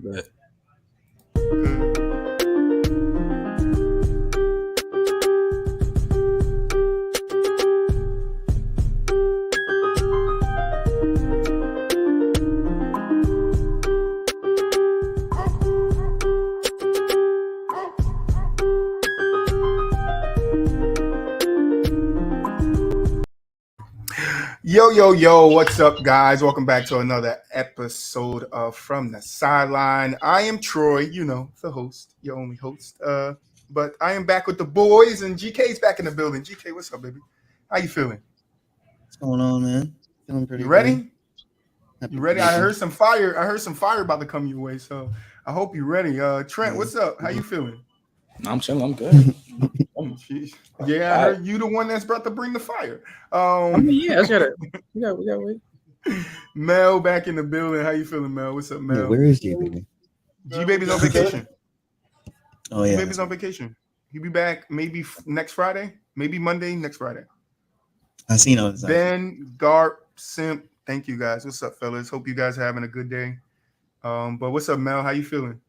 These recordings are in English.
But Yo, what's up, guys? Welcome back to another episode of From the Sideline. I am Troy, the host, your only host. But I am back with the boys, and GK's back in the building. GK, what's up, baby? How you feeling? What's going on, man? Feeling pretty You ready? Good. You ready? I heard some fire. About to come your way, so I hope you're ready. Trent, what's up? How you feeling? I'm chilling. I'm good. Yeah, I heard you the one that's about to bring the fire. Yeah, I got it. We got wait. Mel back in the building. How you feeling, Mel? What's up, Mel? Yeah, where is Gbaby? Gbaby's on vacation. Oh yeah, Gbaby's on vacation. He'll be back maybe next Friday, maybe Monday next Friday. I seen all this. Ben, Garp, Simp. Thank you guys. What's up, fellas? Hope you guys are having a good day. But what's up, Mel? How you feeling?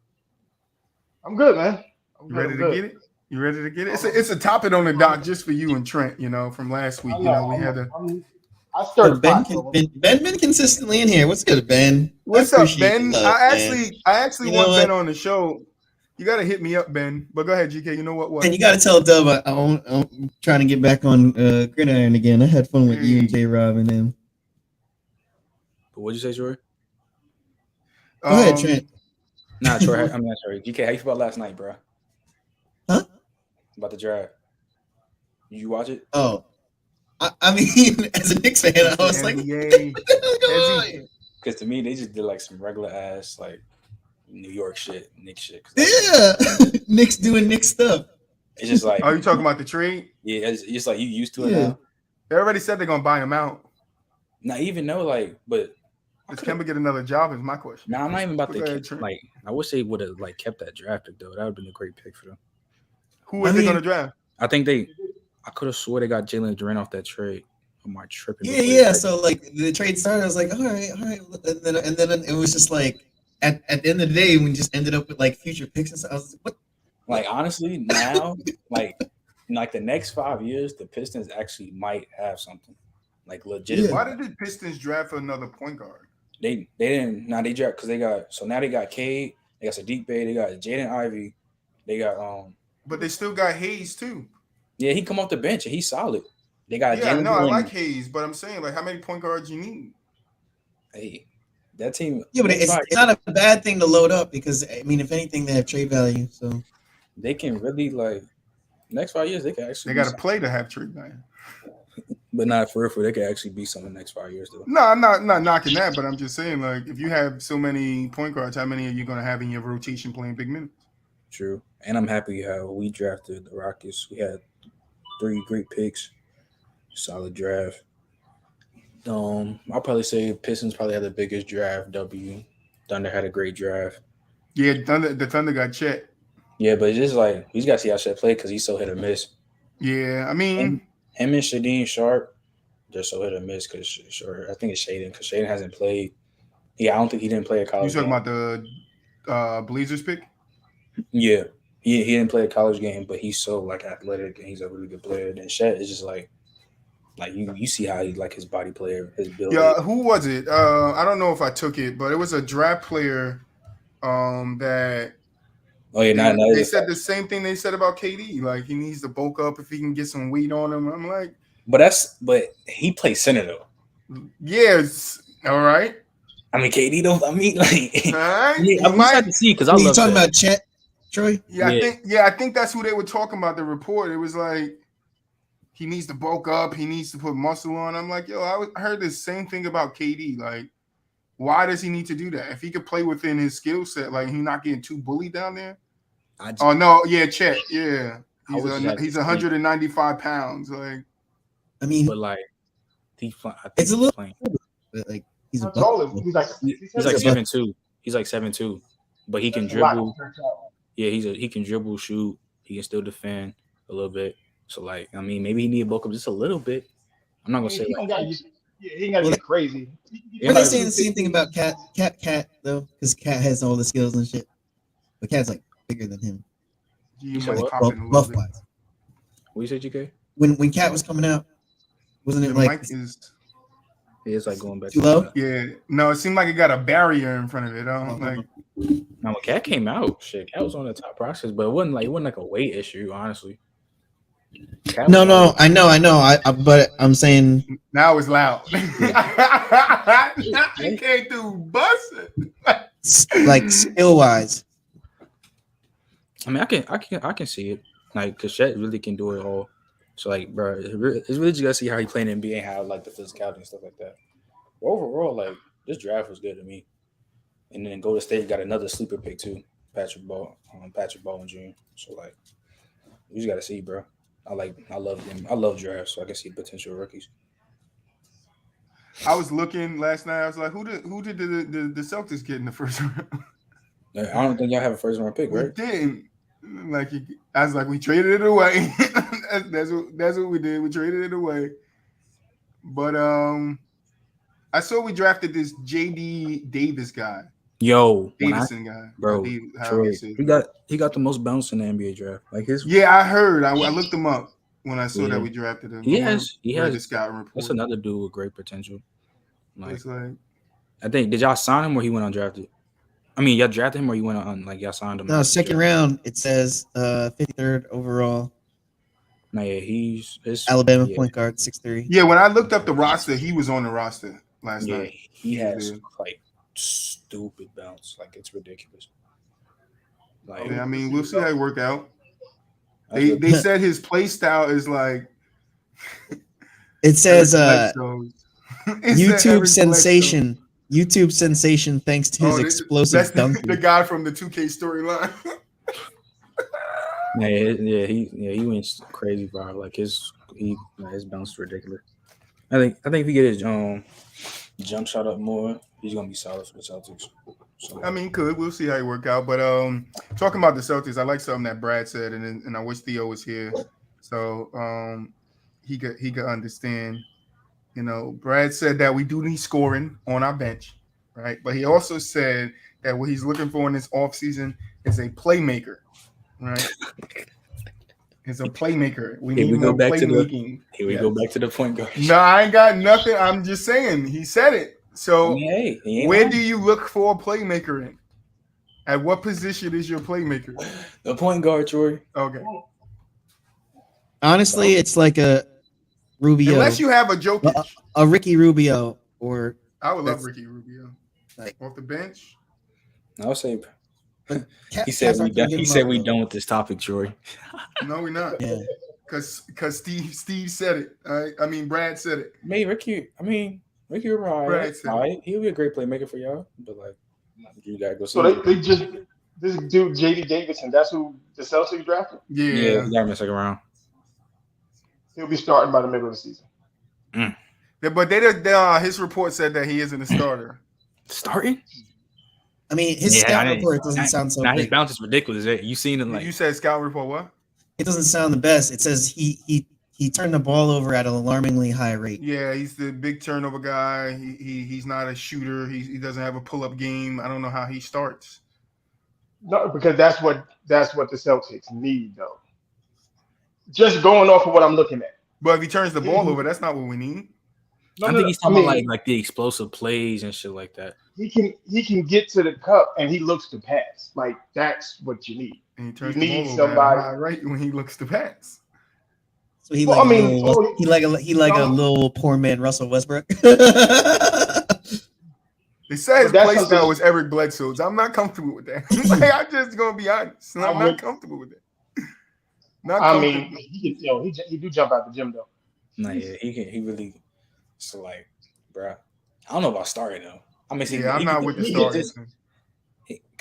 I'm good, man. You ready to get it? You ready to get it? It's a topic on the dock just for you and Trent. From last week. We had a. I started. Ben been consistently in here. What's good, Ben? What's up, Ben? I actually want Ben on the show. You got to hit me up, Ben. But go ahead, GK. You know what? And you got to tell Dub I'm trying to get back on Gridiron again. I had fun with you and J Rob and them. But what'd you say, Troy? Go ahead, Trent. Nah, Troy. I'm not sorry. GK, how you feel about last night, bro? Huh? About the draft. Did you watch it? Oh, I mean, as a Knicks fan, I was like, because to me, they just did like some regular ass like New York shit, Knicks shit. Yeah, Knicks doing Knicks stuff. It's just like, are you talking about the trade? Yeah, it's just like you used to it now. They already said they're gonna buy him out. Not even know, like, but does Kemba get another job? Is my question. Nah, I'm not even about to like. I wish they would have like kept that draft pick though. That would have been a great pick for them. Who is they gonna draft? I think I could have swore they got Jalen Duren off that trade. Am I tripping? Yeah. So like the trade started, I was like, all right. And then it was just like at the end of the day, we just ended up with like future picks and stuff. I was like, what? Like honestly, now like the next 5 years, the Pistons actually might have something like legit. Yeah. Why did the Pistons draft for another point guard? They didn't. Now they draft because now they got Cade, they got Sadiq Bey, they got Jaden Ivey, they got But they still got Hayes too. Yeah, he come off the bench and he's solid. They got I like Hayes, but I'm saying like how many point guards you need? Hey, that team. Yeah, but it's not a bad thing to load up because I mean, if anything, they have trade value, so they can really like next 5 years. They can actually. They got to play to have trade value. But not for they could actually be something the next 5 years though. No, I'm not knocking that, but I'm just saying like if you have so many point guards, how many are you going to have in your rotation playing big minutes? True, and I'm happy how we drafted the Rockets. We had 3 great picks, solid draft. I'll probably say Pistons probably had the biggest draft. Thunder had a great draft. Yeah, the Thunder got Chet. Yeah, but it's just like we just got to see how Chet play because he's so hit or miss. Yeah, I mean him and Shaedon Sharp, they're so hit or miss because I think it's Shaedon because Shaedon hasn't played. Yeah, I don't think he didn't play a college. You talking about the Blazers pick? Yeah, he didn't play a college game, but he's so like athletic and he's a really good player. And Chet is just like you see how he like his body player, his build. Yeah, who was it? I don't know if I took it, but it was a draft player that. Oh yeah, they said the same thing they said about KD. Like he needs to bulk up if he can get some weight on him. I'm like, but he plays center though. Yes, all right. I mean, KD don't. I mean, like, all right. Yeah, I'm excited to see because I love. You talking about Chet, Troy? Yeah, I think that's who they were talking about. The report. It was like he needs to bulk up. He needs to put muscle on. I'm like, yo, I heard the same thing about KD. Like, why does he need to do that? If he could play within his skill set, like he's not getting too bullied down there. Chet. Yeah, he's 195 pounds. Like, I mean, but like, it's a little playing. Like he's like 7'2". He's like 7'2", but he can dribble. Yeah, he can dribble, shoot. He can still defend a little bit. So like, I mean, maybe he need to bulk up just a little bit. I'm not gonna say Yeah, he ain't gotta Well, get crazy. Are they saying the same thing about Cat though? Because Cat has all the skills and shit. But Cat's like bigger than him. You said might what? pop it a little Buff bit. wise. What you say, GK? When Cat was coming out, wasn't it The like mic is It's like going back too low? yeah. No, it seemed like it got a barrier in front of it. I don't like. Now when Cat came out, shit, Cat was on the top process, but it wasn't like a weight issue, honestly. Cat was No, I know. But I'm saying Now it's loud. He came through busting. like skill wise. I mean, I can see it. Like, cause Chet really can do it all. So, like, bro, it's really just gotta see how he played in NBA and how like the physicality and stuff like that. But overall, like, this draft was good to me. And then Golden State got another sleeper pick too, Patrick Baldwin Jr. So, like, we just gotta see, bro. I love them. I love drafts, so I can see potential rookies. I was looking last night. I was like, who did the Celtics get in the first round? I don't think y'all have a first round pick, right? We didn't. Like I was like, we traded it away. that's what we did. We traded it away. But I saw we drafted this JD Davis guy. Yo, Davison guy, bro, Troy, he got the most bounce in the NBA draft. Like his, yeah, I heard. I looked him up when I saw that we drafted him. He has the scouting report. That's another dude with great potential. Like, it's like, I think, did y'all sign him or he went undrafted? I mean, y'all drafted him or you went on like y'all signed him? No, second round. It says 53rd overall. No, yeah, he's Alabama point guard, 6'3". Yeah, when I looked up the roster, he was on the roster last night. He has like stupid bounce, like it's ridiculous. Like, yeah, I mean, we'll see how it work out. They said his play style is like. It says YouTube sensation. YouTube sensation thanks to his explosive dunk. The guy from the 2K storyline. he went crazy, bro. Like his bounce is ridiculous. I think if he get his jump shot up more, he's gonna be solid for the Celtics. So, I mean, we'll see how it work out. But talking about the Celtics, I like something that Brad said, and I wish Theo was here, so he could understand. You know, Brad said that we do need scoring on our bench, right? But he also said that what he's looking for in this offseason is a playmaker, right? It's a playmaker. We need more playmaking. Here we go back to the point guard. No, I ain't got nothing. I'm just saying. He said it. So where do you look for a playmaker in? At what position is your playmaker? The point guard, Troy. Okay. Honestly, it's like a Rubio. Unless you have a Jokic. A Ricky Rubio or I would love Ricky Rubio. Like off the bench. I would say he said we done with this topic, Troy. No, we're not. Yeah. Cause Steve said it. I mean Brad said it. Ricky Rubio, all right. He'll be a great playmaker for y'all, but like you gotta go. So they just this dude JD Davis, and that's who the Celtics drafted. Yeah, he got him in the second round. He'll be starting by the middle of the season. But his report said that he isn't a starter. Starting? I mean, his scout report doesn't sound so. Now his bounce is ridiculous. You seen it like you said scout report what? It doesn't sound the best. It says he turned the ball over at an alarmingly high rate. Yeah, he's the big turnover guy. He's not a shooter. He doesn't have a pull-up game. I don't know how he starts. No, because that's what the Celtics need, though. Just going off of what I'm looking at. But if he turns the ball over, that's not what we need. I think he's talking about like the explosive plays and shit like that. He can get to the cup and he looks to pass. Like that's what you need. And he turns you the need ball somebody over right when he looks to pass. So he like a little poor man Russell Westbrook. They say his play style was Eric Bledsoe's. I'm not comfortable with that. Like, I'm just gonna be honest. I'm not comfortable with it. I mean, he do jump out the gym though. Nah, yeah, he really. So like, bro, I don't know about starting though. I mean, I'm not with the starting.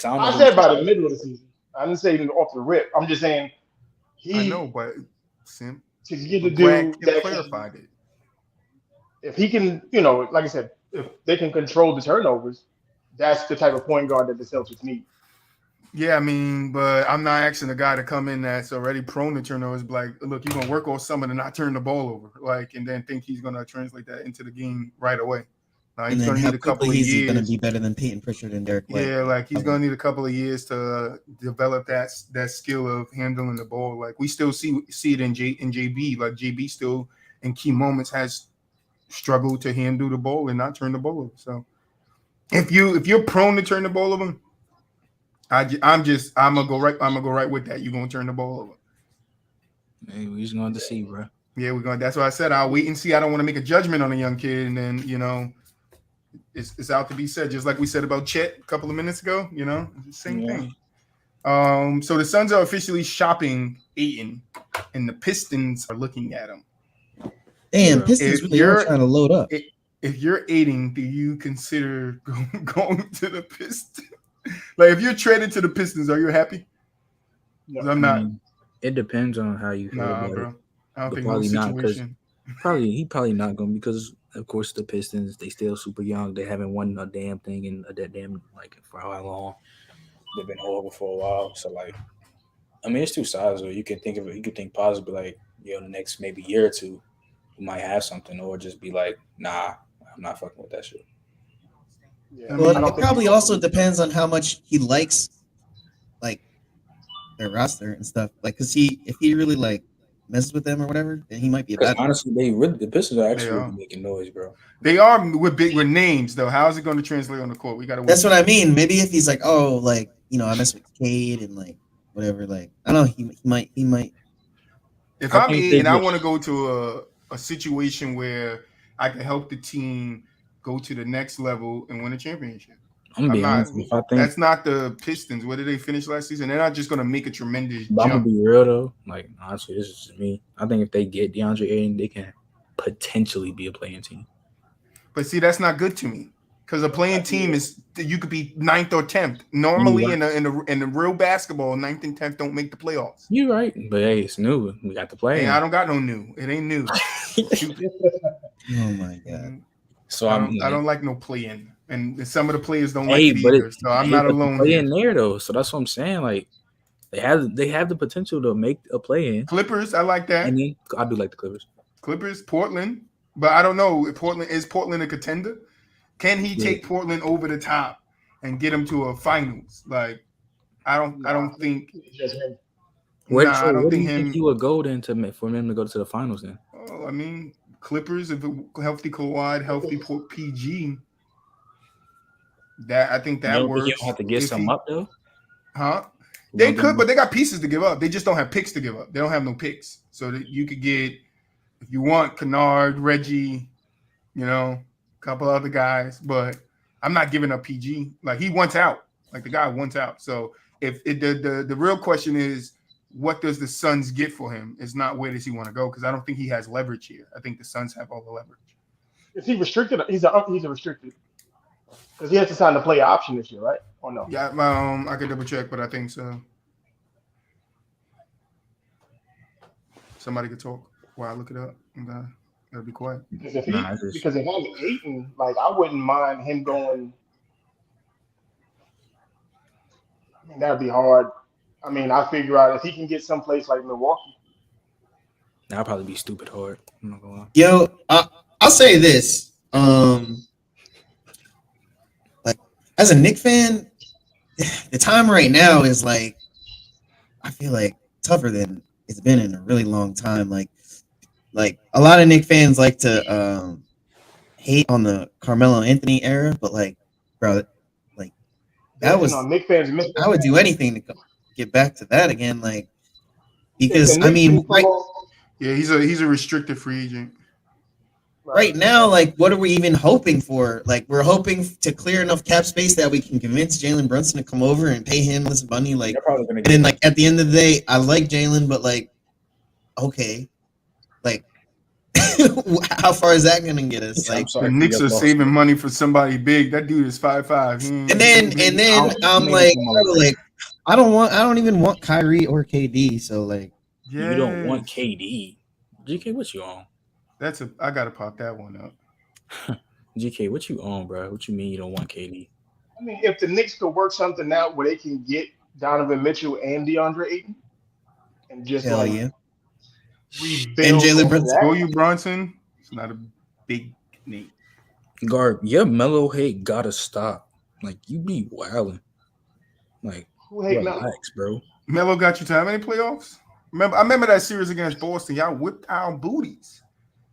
I said by the middle of the season. I didn't say even off the rip. I'm just saying I know, but Sim to get the dude that clarified it. If he can, like I said, if they can control the turnovers, that's the type of point guard that the Celtics need. Yeah, I mean, but I'm not asking a guy to come in that's already prone to turnovers. Like, look, you're gonna work all summer to not turn the ball over, like, and then think he's gonna translate that into the game right away. And He's then gonna how need a quickly couple of he's going to years. be better than Peyton Pritchard and Derek White. Yeah, like he's gonna need a couple of years to develop that skill of handling the ball. Like we still see it in JB. Like JB still in key moments has struggled to handle the ball and not turn the ball over. So if you're prone to turn the ball over, I'm gonna go right with that. You're gonna turn the ball over. Hey, we just going to see, bro. Yeah, we're going. That's why I said I'll wait and see. I don't want to make a judgment on a young kid, and then it's out to be said. Just like we said about Chet a couple of minutes ago. Same thing. So the Suns are officially shopping Ayton, and the Pistons are looking at him. Damn, Pistons really are trying to load up. If you're Ayton, do you consider going to the Pistons? Like, if you're traded to the Pistons, are you happy? No. I'm not. It depends on how you feel about bro. it. I don't But think no probably not, situation. he probably not going because of course the Pistons, they still super young. They haven't won a damn thing in that damn for how long. They've been horrible for a while. So I mean, it's two sides. Or you can think of it. You can think positive, like the next maybe year or two, you might have something, or just be like, nah, I'm not fucking with that shit. Yeah, Well, it probably also depends on how much he likes, like, their roster and stuff. Like, cause if he really like messes with them or whatever, then he might be a Because bad. honestly, the Pistons are actually really making noise, bro. They are with names though. How is it going to translate on the court? We got to. That's what I mean. Maybe if he's like, oh, like I mess with Cade and like whatever. Like I don't know, he might. If I'm Ayton, I want to go to a situation where I can help the team go to the next level and win a championship. I'm gonna be honest. If I think that's not the Pistons. Where did they finish last season? They're not just gonna make a tremendous jump. I'm gonna be real though. Like honestly, this is just me. I think if they get DeAndre Ayton, they can potentially be a playing team. But see, that's not good to me because a playing team is you could be 9th or 10th. Normally, in the real basketball, 9th and 10th don't make the playoffs. You're right, but hey, it's new. We got to play. Hey, I don't got no new. It ain't new. Oh my god. So I don't like no play-in, and some of the players don't like it either. So I'm not alone play here. In there though, so that's what I'm saying. Like they have the potential to make a play-in. Clippers, I like that. I mean, I do like the Clippers. Portland, but I don't know if Portland a contender. Can he take Portland over the top and get them to a finals? Like I don't think. I don't think he would go then for him to go to the finals then. Oh, I mean. Clippers, if a healthy Kawhi, healthy PG, I think that works. You don't have to get some up though, huh? They could, but they got pieces to give up. They just don't have picks to give up. They don't have no picks, so that you could get if you want Kennard, Reggie, a couple other guys. But I'm not giving up PG. Like he wants out. Like the guy wants out. So if the real question is, what does the Suns get for him? It's not where does he want to go because I don't think he has leverage here. I think the Suns have all the leverage. Is he restricted? He's a restricted because he has to sign the player option this year, right? Or no? Yeah, I could double check, but I think so. Somebody could talk while I look it up, and that'll be quiet. Because if I'm Ayton, like I wouldn't mind him going. I mean, that'd be hard. I mean, I figure out if he can get someplace like Milwaukee. That'll probably be stupid hard. I'm not gonna lie. Yo, I'll say this. Like as a Knicks fan, the time right now is like I feel like tougher than it's been in a really long time. Like a lot of Knicks fans like to hate on the Carmelo Anthony era, but like, bro, like that was Knicks fans. I would do anything to get back to that again, like because I mean, he's a restricted free agent. Right now, like, what are we even hoping for? Like, we're hoping to clear enough cap space that we can convince Jalen Brunson to come over and pay him this money. Like, and then, like, at the end of the day, I like Jalen, but like, okay, like, how far is that gonna get us? Like, the Knicks are saving money for somebody big. That dude is 5'5". And then I'm like, I don't even want Kyrie or KD. So like, you don't want KD. GK, what you on? I gotta pop that one up. GK, what you on, bro? What you mean you don't want KD? I mean, if the Knicks could work something out where they can get Donovan Mitchell and DeAndre Ayton, and just Hell like yeah. rebuild Jalen off of Brunson. that. Go you Brunson. It's not a big name. Garb, your mellow hate gotta stop. Like, you be wilding. Like, Who hate Melo? relax, bro. Melo got you to how many playoffs? I remember that series against Boston. Y'all whipped our booties.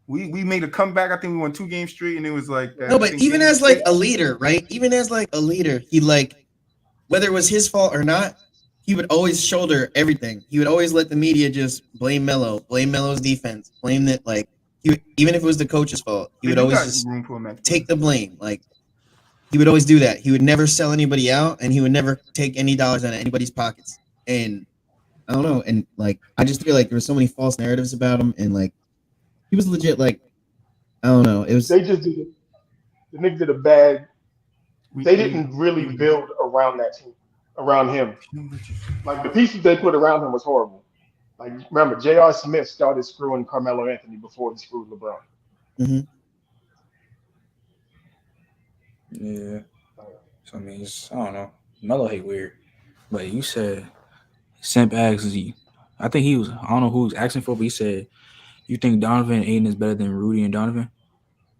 We made a comeback. I think we won 2 games straight, and it was like No, but even as like a leader, right? Even as like a leader, he like, whether it was his fault or not, he would always shoulder everything. He would always let the media just blame Melo, blame Melo's defense, blame that. Like, he would, even if it was the coach's fault, he would always just room for him take the blame. Like, he would always do that. He would never sell anybody out, and he would never take any dollars out of anybody's pockets. And I don't know. And like, I just feel like there were so many false narratives about him, and like, he was legit. Like, I don't know. It was. They just did it. The niggas did a bad. They didn't really build around that team, around him. Like the pieces they put around him was horrible. Like remember, J.R. Smith started screwing Carmelo Anthony before he screwed LeBron. Mm-hmm. Yeah. So I mean, I don't know. Melo hate weird, but you said Simp asks you. I think he was. I don't know who was asking for, but he said, "You think Donovan and Aiden is better than Rudy and Donovan?"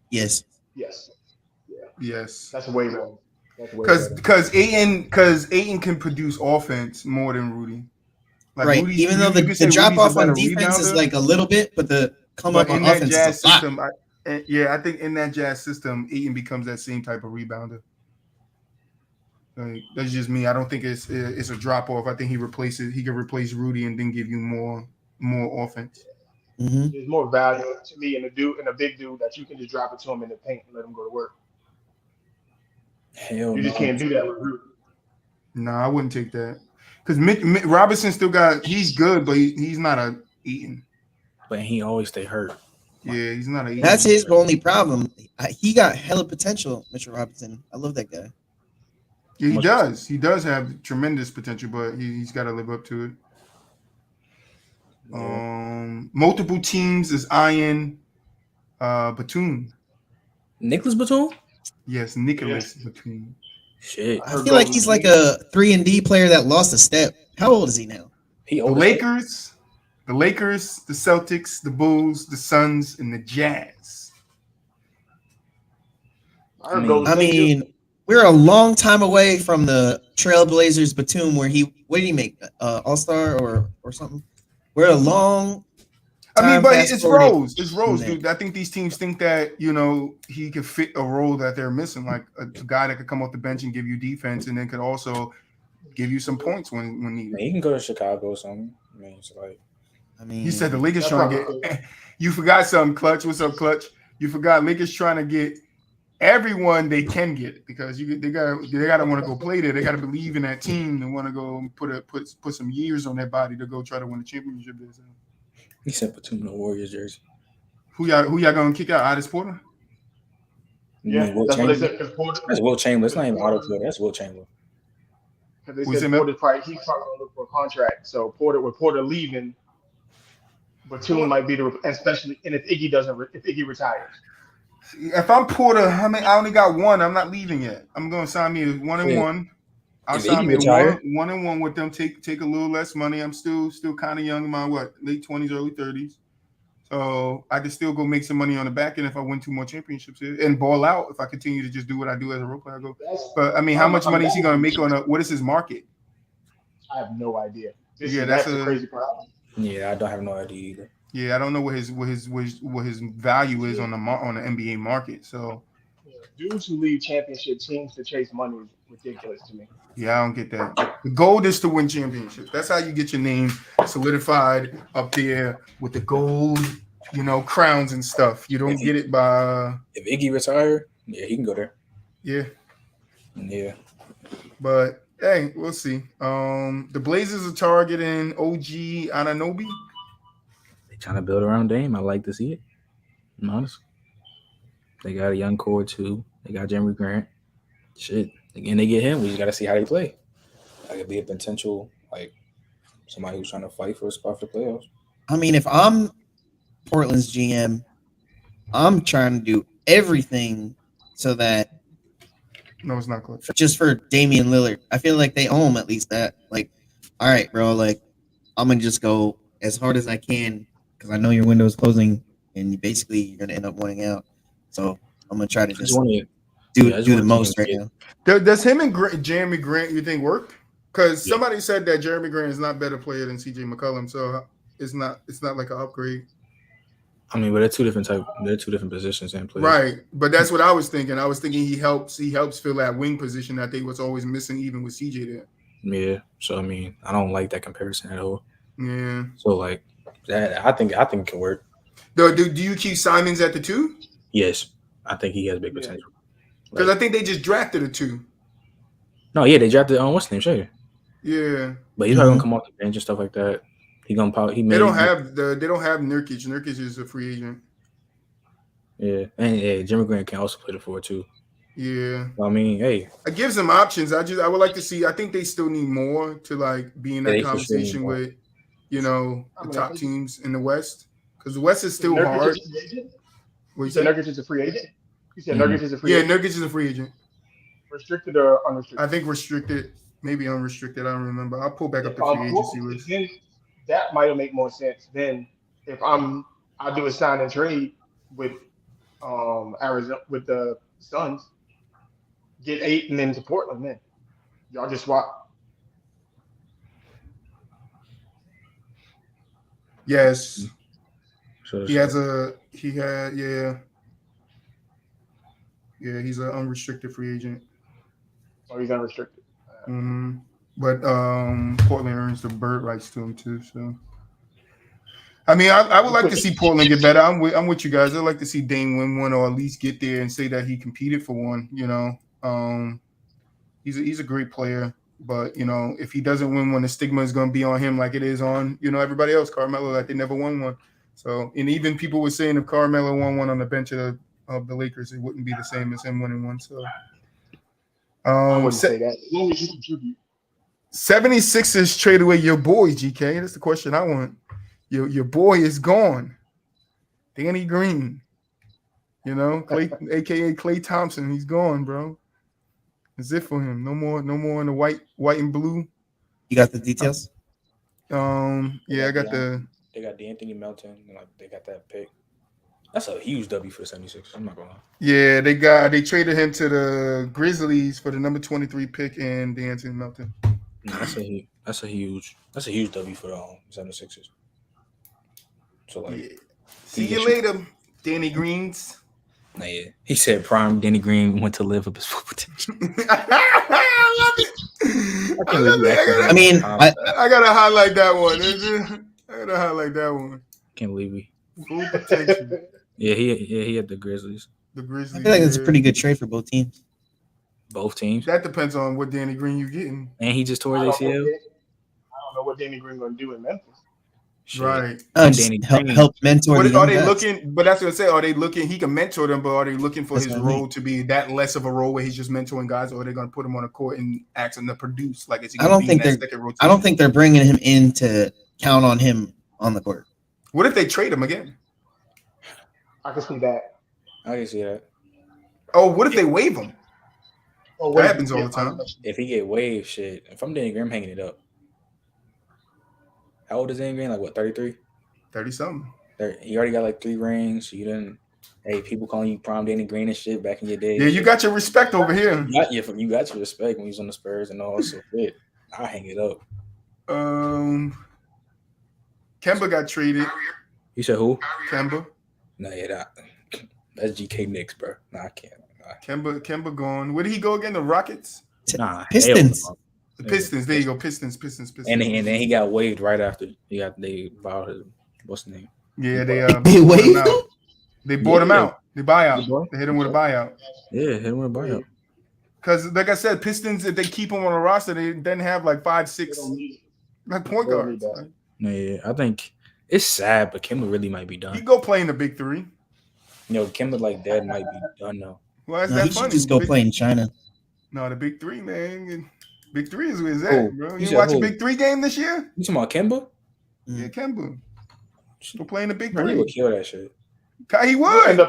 Yes. Yes. Yeah. Yes. That's way better. Because Ayton can produce offense more than Rudy. Like right. Rudy, even though the drop off on defense is like a little bit, but the come up on offense is a lot. System, I think in that Jazz system, Ayton becomes that same type of rebounder. Like, that's just me. I don't think it's a drop off. I think he can replace Rudy and then give you more offense. Mm-hmm. There's more value to me in a big dude that you can just drop it to him in the paint and let him go to work. Hell You just can't do that with Rudy. No, I wouldn't take that. Because Robinson still he's good, but he's not a Eaton. But he always stay hurt. Yeah, he's not a Eaton. That's his only problem. He got hella potential, Mitchell Robinson. I love that guy. Yeah, he does. He does have tremendous potential, but he's got to live up to it. Yeah. Multiple teams is eyeing Batum. Nicholas Batum? Yes, Nicholas Batum. Shit. I feel like he's like a 3-and-D player that lost a step. How old is he now? The Lakers, the Celtics, the Bulls, the Suns, and the Jazz. I mean, we're a long time away from the Trailblazers Batum, where what did he make? All-Star or something? We're a long. I mean, but it's Rose. It's Rose, dude. I think these teams think that, he could fit a role that they're missing, like a guy that could come off the bench and give you defense, and then could also give you some points when needed. He can go to Chicago or something. I mean, you said the Lakers trying to get. You forgot something, Clutch. What's up, Clutch? You forgot Lakers trying to get everyone they can get, because they gotta want to go play there. They gotta believe in that team and want to go put some years on their body to go try to win a championship. He sent Batum the Warriors jersey. Who y'all gonna kick out? Otis Porter? Yeah, that's what they said. That's Will Chamberlain. It's not even Otto Porter. That's Will Chamberlain. Because they said Porter's probably gonna look for a contract. So Porter leaving, Batum might be especially if Iggy retires. If I'm Porter, I only got one. I'm not leaving yet. I'm gonna sign me 1-1. I'll sign me 1-1 with them. Take a little less money. I'm still kind of young in my late 20s, early 30s. So I can still go make some money on the back end if I win 2 more championships here and ball out if I continue to just do what I do as a role player. But I mean, how much money is he gonna make what is his market? I have no idea. That's a crazy problem. Yeah, I don't have no idea either. Yeah, I don't know what his value is on the NBA market. So dudes who leave championship teams to chase money is ridiculous to me. Yeah, I don't get that. The goal is to win championships. That's how you get your name solidified up there with the gold, crowns and stuff. You don't get it by. If Iggy retire, yeah, he can go there. Yeah. Yeah. But hey, we'll see. The Blazers are targeting OG Anunoby. They trying to build around Dame. I like to see it. I'm honest. They got a young core too. They got Jeremy Grant. Shit. Again, they get him. We just got to see how they play. That could be a potential, somebody who's trying to fight for a spot for the playoffs. I mean, if I'm Portland's GM, I'm trying to do everything so that No, it's not clutch. just for Damian Lillard. I feel like they owe him at least that. Like, all right, bro. Like, I'm gonna just go as hard as I can because I know your window is closing, and you're gonna end up winning out. So I'm gonna try to just do the most right now. Does him and Jeremy Grant you think work? Because somebody said that Jeremy Grant is not a better player than CJ McCollum, so it's not like an upgrade. I mean, but they're two different positions and players. Right, but that's what I was thinking. I was thinking he helps fill that wing position that they was always missing, even with CJ there. Yeah, so I mean, I don't like that comparison at all. Yeah. So like that, I think it can work. Do you keep Simons at the 2? Yes, I think he has big potential. Because I think they just drafted a 2. No, yeah, they drafted what's the name? Sure. Yeah. But he's probably gonna come off the bench and stuff like that. They don't have Nurkic. Nurkic is a free agent. Yeah, and Jimmy Grant can also play the 4 too. Yeah. I mean, hey, it gives them options. I would like to see. I think they still need more to like be in that conversation with, the top teams in the West, because the West is still hard. You said Nurkic is a free agent. You said Nurkic is a free agent. Yeah, Nurkic is a free agent. Restricted or unrestricted? I think restricted, maybe unrestricted. I don't remember. I'll pull back up the free agency list. Then that might make more sense. Then if I do a sign and trade with Arizona with the Suns, get Ayton into Portland. Then y'all just swap. Yes. So He's an unrestricted free agent. Oh, he's unrestricted. Mm-hmm. But Portland earns the bird rights to him too. So, I mean, I would like to see Portland get better. I'm with you guys. I'd like to see Dame win one, or at least get there and say that he competed for one. He's a great player, but if he doesn't win one, the stigma is going to be on him, like it is on everybody else. Carmelo, like they never won one. So, and even people were saying if Carmelo won one on the bench of the Lakers, it wouldn't be the same as him winning one. So, I wouldn't say that. As long as you contribute. 76ers trade away your boy, GK. That's the question I want. Your boy is gone. Danny Green. Clay, aka Klay Thompson. He's gone, bro. That's it for him. No more in the white and blue. You got the details? Yeah, I got the. They got D'Anthony Melton, and they got that pick. That's a huge W for the 76ers. I'm not gonna lie. Yeah, they traded him to the Grizzlies for the number 23 pick and D'Anthony Melton. That's a huge W for the 76ers. So see you later, Danny Greens. Nah, yeah. He said prime Danny Green went to live up his full potential. I love it. I gotta highlight that one. Can't believe we. Full potential. Yeah, he had the Grizzlies. I feel like it's a pretty good trade for both teams. Both teams. That depends on what Danny Green you're getting. And he just tore his ACL. I don't know what Danny Green gonna do in Memphis. Shit. Right. Danny help mentor. But are they looking? But that's what I say. Are they looking? He can mentor them, but are they looking for his role to be that less of a role where he's just mentoring guys, or are they going to put him on a court and ask him to produce? Like, is he? I don't think they're bringing him in to count on him on the court. What if they trade him again? I can see that. I can see that. Oh, what if they waive him? Oh, that happens all the time. If he get waived, shit. If I'm Danny Green, I'm hanging it up. How old is Danny Green? Like what, 33? 30-something. He already got like 3 rings. So you didn't. Hey, people calling you prime Danny Green and shit back in your day. Yeah, you got your respect over here. You got your respect when he was on the Spurs and all. So shit, I'll hang it up. Kemba got traded. You said who? Kemba. No, yeah, that's GK Knicks, bro. Nah, I can't. Nah. Kemba gone. Where did he go again? The Rockets? Nah, Pistons. The Pistons. There you go. Pistons. And then he got waived right after. They bought his, what's the name? Yeah, they waived him. They bought him out. They buyout. They hit him with a buyout. Yeah, hit him with a buyout. Because, like I said, Pistons, if they keep him on the roster, they then have like 5, 6 like point guards. Yeah, I think it's sad, but Kemba really might be done. He go play in the Big 3. Kemba like that might be done though. Well, that's that he funny. should just go play in China. No, the Big 3, man. Big 3 is where it's at, bro. You watch a Big 3 game this year? You talking about Kemba? Yeah, Kemba. Go play in the Big 3. He would kill that shit. He would.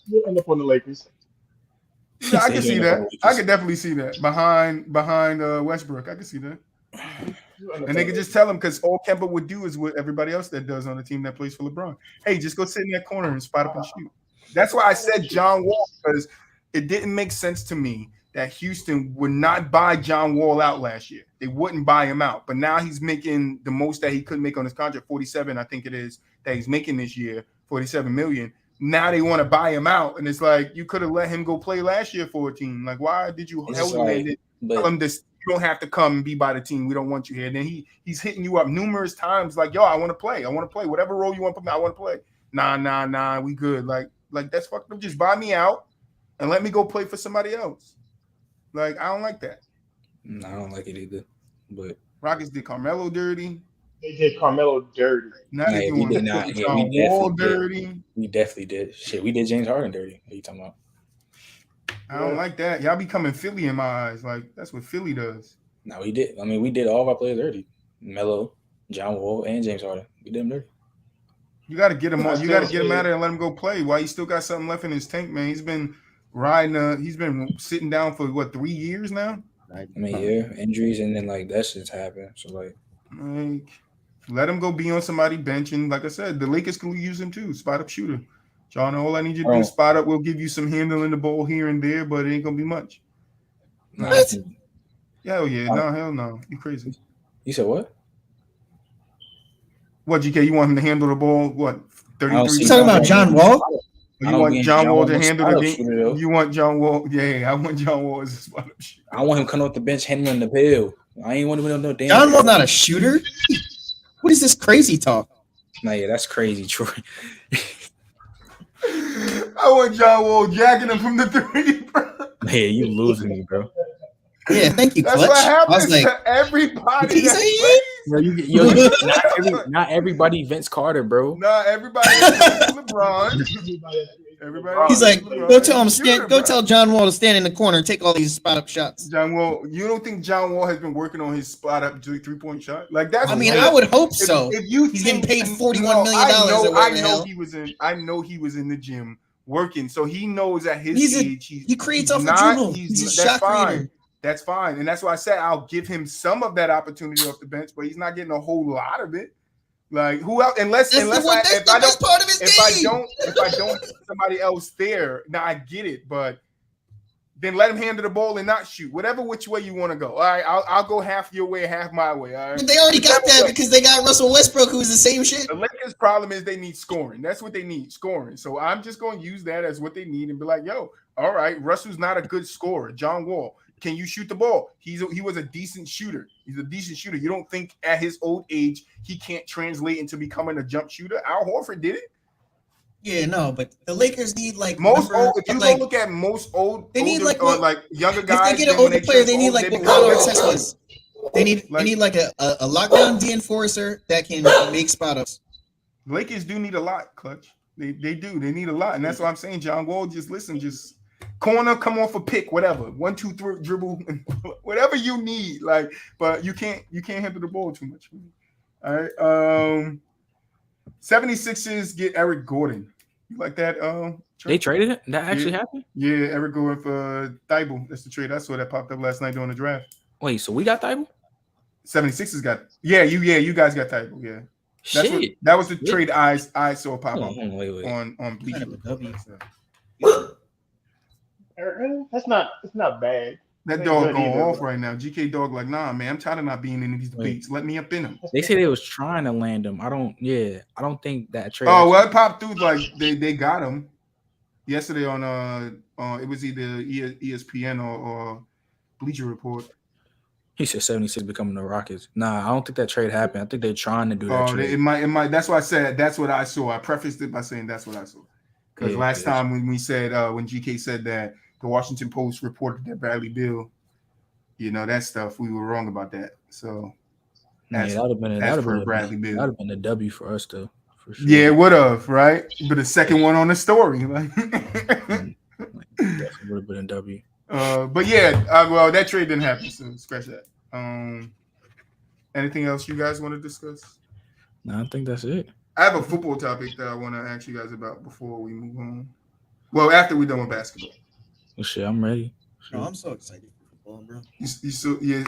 He'll end up on the Lakers. Yeah, I can see that. I could definitely see that behind Westbrook. I can see that. And they could just tell him because all Kemba would do is what everybody else that does on the team that plays for LeBron. Hey, just go sit in that corner and spot up and shoot. That's why I said John Wall, because it didn't make sense to me that Houston would not buy John Wall out last year. They wouldn't buy him out. But now he's making the most that he could make on his contract, 47, I think it is, that he's making this year, 47 million. Now they want to buy him out. And it's like, you could have let him go play last year for a team. Like, why did you tell him this? You don't have to come and be by the team. We don't want you here. And then he's hitting you up numerous times like, yo, I want to play. Whatever role you want to put me, I want to play. Nah, we good. Like that's fucked up. Just buy me out and let me go play for somebody else. Like, I don't like that. No, I don't like it either. But Rockets did Carmelo dirty. They did Carmelo dirty. Now they doing John Wall dirty. We definitely did. Shit, we did James Harden dirty. What are you talking about? I don't like that. Y'all becoming Philly in my eyes. Like, that's what Philly does. No, we did. I mean, we did all of our players dirty. Melo, John Wall, and James Harden. We did them dirty. You got to get him on. You got to get him out there and let him go play. While he still got something left in his tank, man. He's been riding. He's been sitting down for what, 3 years now. I mean, yeah, injuries and then like that shit's happened. So like, let him go be on somebody's bench, and like I said, the Lakers can use him too. Spot up shooter. John, all I need you to do is spot up. We'll give you some handling the ball here and there, but it ain't gonna be much. What? Hell yeah, no, hell no. You crazy. You said what? What, GK? You want him to handle the ball? What, 33? You talking about John Wall? You want John Wall to handle the game? You want John Wall? Yeah, I want John Wall as a spot up shooter. I want him coming off the bench handling the pill. I ain't want him to no damn. John Wall's not a shooter. What is this crazy talk? Nah, yeah, that's crazy, Troy. I want John Wall jacking him from the three, bro. Hey, you losing me, bro. Yeah, thank you, That's Clutch. what happens to everybody. Not everybody Vince Carter, bro. Not everybody LeBron. Everybody. He's like, go tell John Wall to stand in the corner and take all these spot up shots. John Wall, you don't think John Wall has been working on his spot up 3-point shot? Like that's. I mean, I would hope so. If you he's getting paid $41 million. I know he was in the gym working, so he knows at his age he creates off the dribble. He's a shot creator. That's fine, and that's why I said I'll give him some of that opportunity off the bench, but he's not getting a whole lot of it. Like who else? If I don't have somebody else there, now I get it, but then let him handle the ball and not shoot. Whatever which way you want to go. All right, I'll go half your way, half my way. All right. But they already got that because they got Russell Westbrook, who's the same shit. The Lakers' problem is they need scoring. That's what they need, scoring. So I'm just going to use that as what they need and be like, yo, all right, Russell's not a good scorer. John Wall. Can you shoot the ball? He was a decent shooter. He's a decent shooter. You don't think at his old age he can't translate into becoming a jump shooter? Al Horford did it. Yeah, no, but the Lakers need like most old. If you go look at most old, they need older, like younger guys. If they get an older player, they need like what Carlo Artest was. They need like a lockdown D enforcer that can make spot ups. Lakers do need a lot, Clutch. They do. They need a lot, and that's what I'm saying. John Wall, just corner, come off a pick, whatever. 1, 2, 3, dribble, whatever you need. Like, but you can't handle the ball too much. All right. 76ers get Eric Gordon. You like that? They traded it? That actually happened? Yeah, Eric Gordon for Thibault. That's the trade I saw that popped up last night during the draft. Wait, so we got Thibault? 76ers got you guys got Thibault, yeah. That was the trade I saw pop up on Bleacher. It's not bad. That dog going off right now. GK dog like, nah, man, I'm tired of not being in these debates. Let me up in them. They say they was trying to land him. I don't think that trade. Oh, well, it popped through like they got him yesterday on it was either ESPN or Bleacher Report. He said 76 becoming the Rockets. Nah, I don't think that trade happened. I think they're trying to do that trade. It might. That's why I said that's what I saw. I prefaced it by saying that's what I saw. Because last time when we said when GK said that the Washington Post reported that Bradley Beal, that stuff, we were wrong about that. So that would have been Bradley Beal. That would have been a W for us though, for sure. Yeah, it would have, right? But the second one on the story, like definitely would have been a W. But yeah, well, that trade didn't happen, so scratch that. Anything else you guys want to discuss? No, I think that's it. I have a football topic that I want to ask you guys about before we move on. Well, after we're done with basketball. Well, shit, I'm ready. No, I'm so excited for football, bro.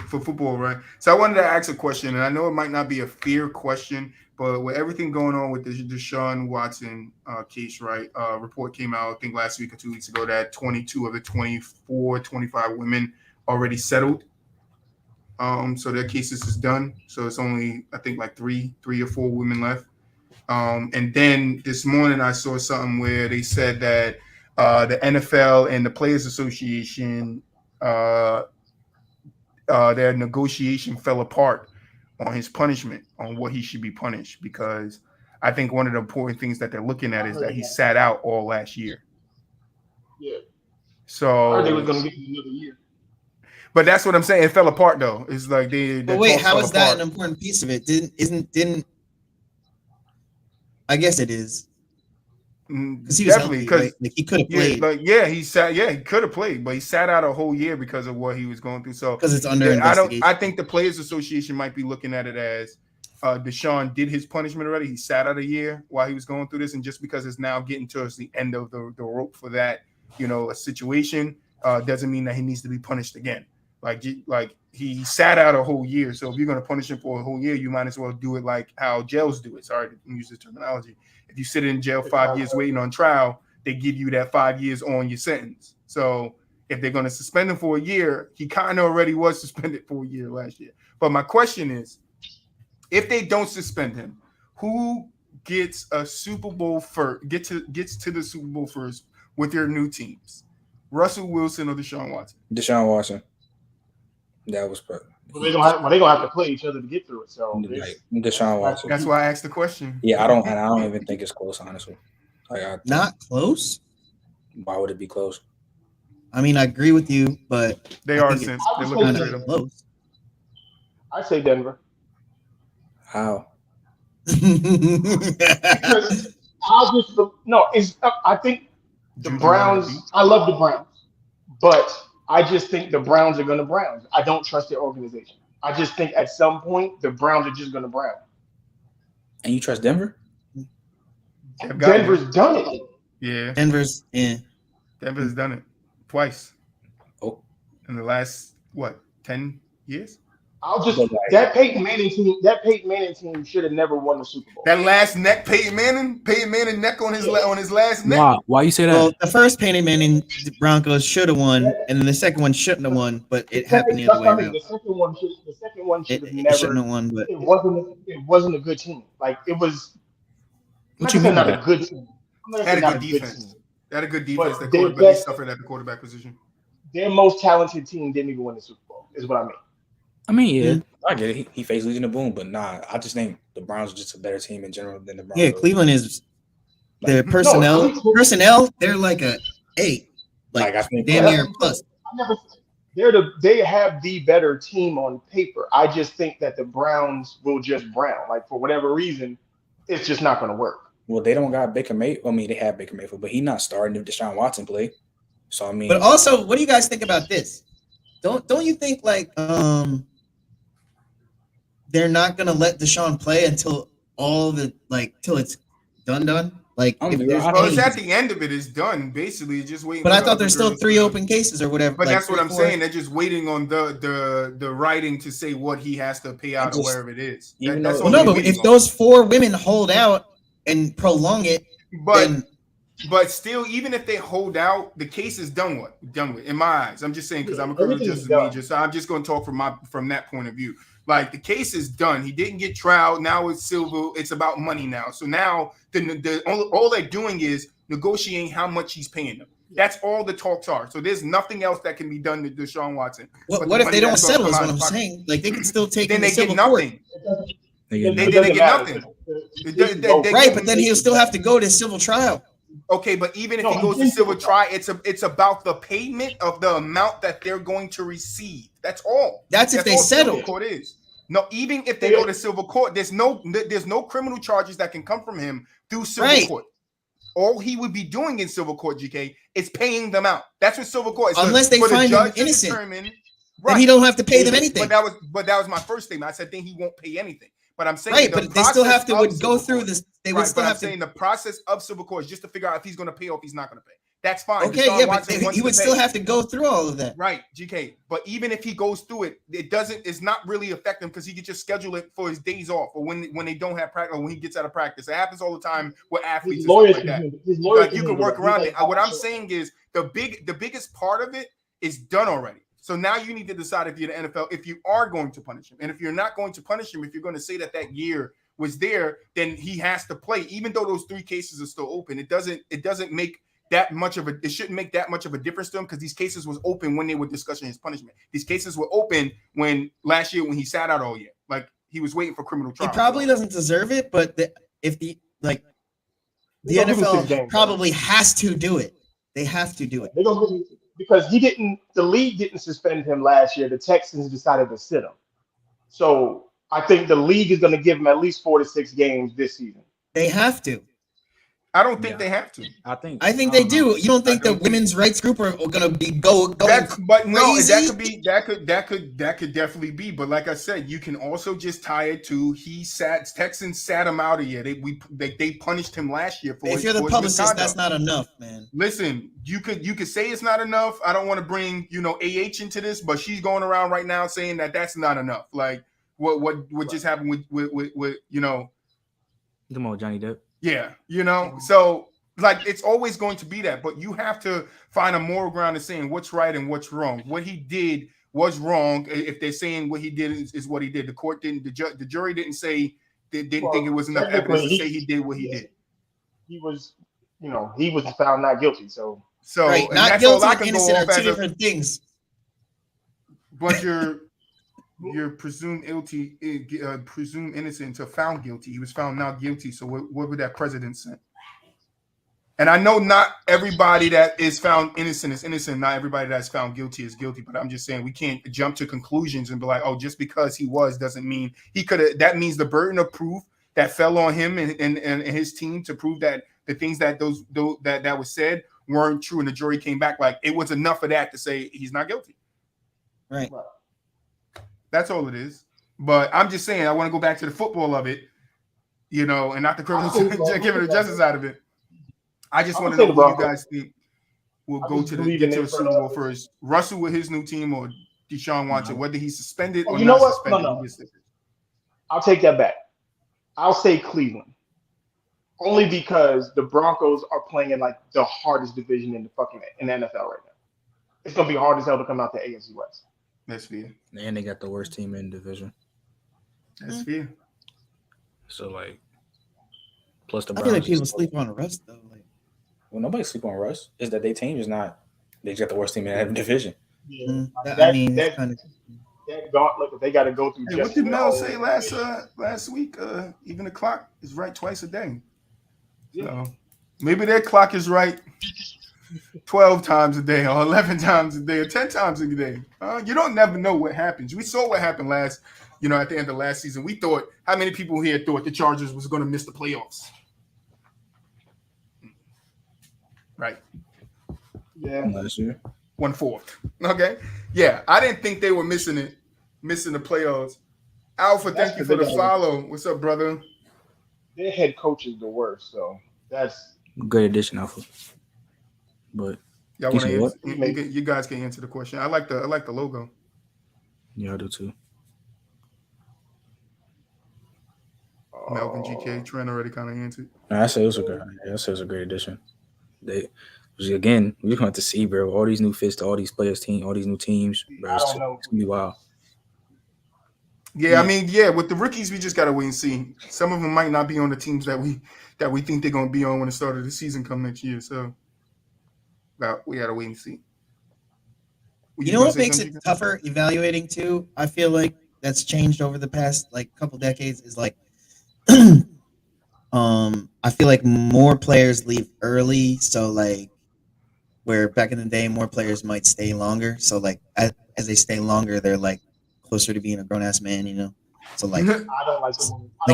For football, right? So I wanted to ask a question, and I know it might not be a fair question, but with everything going on with the Deshaun Watson case, right? Report came out, I think last week or 2 weeks ago, that 22 of the 25 women already settled. So their cases is done. So it's only, I think, like three or four women left. And then this morning I saw something where they said that the NFL and the Players Association, their negotiation fell apart on his punishment, on what he should be punished, because I think one of the important things that they're looking at is that he sat out all last year. Yeah. So I heard they were going to get another year. But that's what I'm saying. It fell apart though. It's like But wait, how is that an important piece of it? Didn't I guess it is. Because he was healthy, right? Like he could have played. He could have played, but he sat out a whole year because of what he was going through. So because it's under investigation. I think the Players Association might be looking at it as Deshaun did his punishment already. He sat out a year while he was going through this, and just because it's now getting towards the end of the rope for that, a situation doesn't mean that he needs to be punished again. Like he sat out a whole year. So if you're going to punish him for a whole year, you might as well do it like how jails do it. Sorry to use this terminology. If you sit in jail 5 years waiting on trial, they give you that 5 years on your sentence. So if they're going to suspend him for a year, he kind of already was suspended for a year last year. But my question is, if they don't suspend him, who gets a Super Bowl first? Gets to the Super Bowl first with their new teams? Russell Wilson or Deshaun Watson? Deshaun Watson. That was perfect. Well, they're gonna have to play each other to get through it. So Deshaun Watson. That's why I asked the question. Yeah, I don't even think it's close, honestly. Not close. Why would it be close? I mean, I agree with you, but they are since they're looking at them close. I say Denver. How? Because I think the Browns. I love the Browns, but I just think the Browns are going to Browns. I don't trust their organization. I just think at some point the Browns are just going to Brown. And you trust Denver? Denver's done it. Yeah. Denver's done it twice. Oh. In the last 10 years? That Peyton Manning team should have never won the Super Bowl. That last neck, Peyton Manning neck on his last neck. Why you say that? Well, the first Peyton Manning Broncos should have won, and then the second one shouldn't have won, but it happened the other way around. The second one should have never. It shouldn't have won, but it wasn't a good team. Like it was. What you mean? Not a good team. Had a good defense. They had a good defense. But they suffered at the quarterback position. Their most talented team didn't even win the Super Bowl. Is what I mean. I mean, yeah, I get it. He faced Legion of Boom, but nah, I just think the Browns are just a better team in general than the Broncos. Yeah, Cleveland is their personnel. They're like a 8, like I think damn near plus. They have the better team on paper. I just think that the Browns will just Brown. Like for whatever reason, it's just not going to work. Well, they don't got Baker Mayfield. I mean, they have Baker Mayfield, but he's not starting if Deshaun Watson play. So I mean, but also, what do you guys think about this? Don't you think like they're not gonna let Deshaun play until till it's done? Like it's at the end of it, it's done. Basically, it's just waiting. But I thought there's still 3 open cases or whatever. But that's what I'm saying. They're just waiting on the writing to say what he has to pay out or wherever it is. That's but if those 4 women hold out and prolong it, but still, even if they hold out, the case is done with. In my eyes, I'm just saying because I'm a criminal justice major, so I'm just going to talk from that point of view. Like the case is done. He didn't get trial. Now it's civil. It's about money now. So now all they're doing is negotiating how much he's paying them. That's all the talks are. So there's nothing else that can be done to Deshaun Watson. What if they don't settle? Is what I'm saying. Like they can still take. Then they get nothing. They get nothing. Right, but then he'll still have to go to civil trial. Okay, but even if he goes to civil trial, it's about the payment of the amount that they're going to receive. That's all. That's if they settle. Court is. No, even if they go to civil court, there's no criminal charges that can come from him through civil court. All he would be doing in civil court, GK, is paying them out. That's what civil court is. Unless they find him innocent, then he don't have to pay them anything. But that was my first statement. I said then he won't pay anything. But I'm saying but they still have to go through this. They would still have to. I'm saying the process of civil court is just to figure out if he's going to pay or if he's not going to pay. That's fine. Okay, Deshaun yeah, Watson but wants he would to still pay. have to go through all of that. Right, GK. But even if he goes through it, it's not really affect him because he could just schedule it for his days off or when they don't have practice or when he gets out of practice. It happens all the time with athletes His and stuff lawyers like that. his lawyers Like you can work around it. What I'm saying is the biggest part of it is done already. So now you need to decide if you're the NFL, if you are going to punish him. And if you're not going to punish him, if you're going to say that year was there, then he has to play. Even though those 3 cases are still open, it doesn't make that much of it shouldn't make that much of a difference to him because these cases was open when they were discussing his punishment. These cases were open when last year when he sat out all year. Like he was waiting for criminal trial. He probably doesn't deserve it, but the NFL probably has to do it. They have to do it. Because the league didn't suspend him last year. The Texans decided to sit him. So I think the league is going to give him at least 4 to 6 games this season. They have to. I don't think they have to. I think they do. You don't think the women's rights group are going to be going but no, crazy? that could definitely be. But like I said, you can also just tie it to Texans sat him out of here. They punished him last year for. If you're the publicist, that's not enough, man. Listen, you could say it's not enough. I don't want to bring AH into this, but she's going around right now saying that that's not enough. Like what just happened with Come on, Johnny Depp. Yeah, so like it's always going to be that, but you have to find a moral ground in saying what's right and what's wrong. What he did was wrong. If they're saying what he did is what he did, the court didn't, the jury didn't say think it was enough evidence to say he did what he did. He was, he was found not guilty. So right, not guilty and innocent are 2 different things. But you're presumed innocent until found guilty. He was found not guilty. So what would that precedent say? And I know not everybody that is found innocent is innocent. Not everybody that's found guilty is guilty. But I'm just saying we can't jump to conclusions and be like, oh, just because he was doesn't mean he could have. That means the burden of proof that fell on him and his team to prove that the things that that was said weren't true, and the jury came back like it was enough of that to say he's not guilty. Right. That's all it is. But I'm just saying I want to go back to the football of it, and not the criminal justice out of it. I just want to know who you guys think will go to the Super Bowl first. Russell with his new team or Deshaun Watson, whether he's suspended or not suspended. No. I'll take that back. I'll say Cleveland. Only because the Broncos are playing in like the hardest division in the NFL right now. It's gonna be hard as hell to come out the AFC West. That's fair. And they got the worst team in the division. That's fair. So like, plus the I Browns. feel like people sleep on Russ though. Well, nobody sleep on Russ. Is that their team is not? They got the worst team in that division. Yeah, that gauntlet that they got to go through. Hey, what did Mel say last week? Even the clock is right twice a day. So maybe their clock is right 12 times a day, or 11 times a day, or 10 times a day. You don't never know what happens. We saw what happened at the end of last season. We thought, how many people here thought the Chargers was going to miss the playoffs? Right. Yeah. Last year. 1/4. Okay. Yeah. I didn't think they were missing the playoffs. Alpha, thank you for the follow. What's up, brother? Their head coach is the worst, so that's great addition, Alpha. But y'all want to answer? You guys can answer the question. I like the logo. Yeah, I do too. Malcolm, GK, Trent already kind of answered. I say it was a great addition. We're going to see, bro, all these new fits to all these players, all these new teams, bro. It's gonna be wild. Yeah, I mean, with the rookies, we just gotta wait and see. Some of them might not be on the teams that we think they're gonna be on when the start of the season come next year. So, we gotta wait and see. You know what makes it tougher evaluating too? I feel like that's changed over the past couple decades. Is I feel like more players leave early, so where back in the day more players might stay longer. So as they stay longer, they're closer to being a grown ass man, So I don't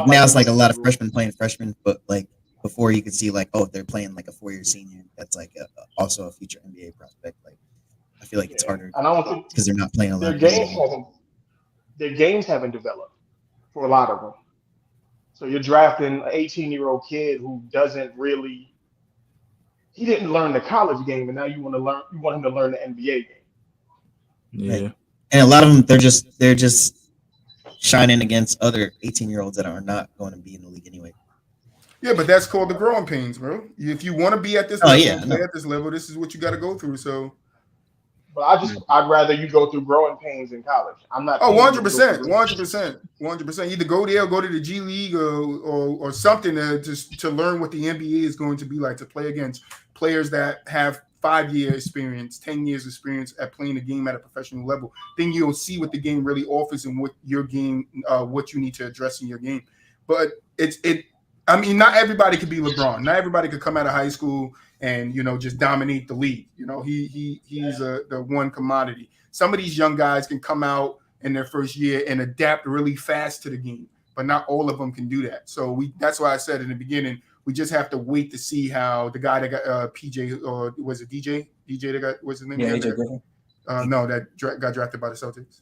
now it's a lot of freshmen playing freshmen, but before you could see they're playing a 4-year senior. That's also a future NBA prospect. I feel like it's harder. And I don't think because they're not playing a lot. Their games haven't developed for a lot of them. So you're drafting an 18-year-old kid who doesn't really he didn't learn the college game, and now you want him to learn the NBA game. Yeah. Right. And a lot of them, they're just shining against other 18-year-olds that are not going to be in the league anyway. Yeah, but that's called the growing pains, bro. If you want to be at this level, play at this level, this is what you got to go through. So, but I'd rather you go through growing pains in college. I'm not. 100%, 100%. Either go there or go to the G League or something to learn what the NBA is going to be like, to play against players that have 5-year experience, 10 years experience at playing the game at a professional level. Then you'll see what the game really offers and what your game, what you need to address in your game. But I mean, not everybody could be LeBron. Not everybody could come out of high school and, just dominate the league. He's the one commodity. Some of these young guys can come out in their first year and adapt really fast to the game, but not all of them can do that. So that's why I said in the beginning, we just have to wait to see how the guy that got PJ, or was it DJ? DJ that got, what's his name? Yeah, AJ Griffin. No, that got drafted by the Celtics.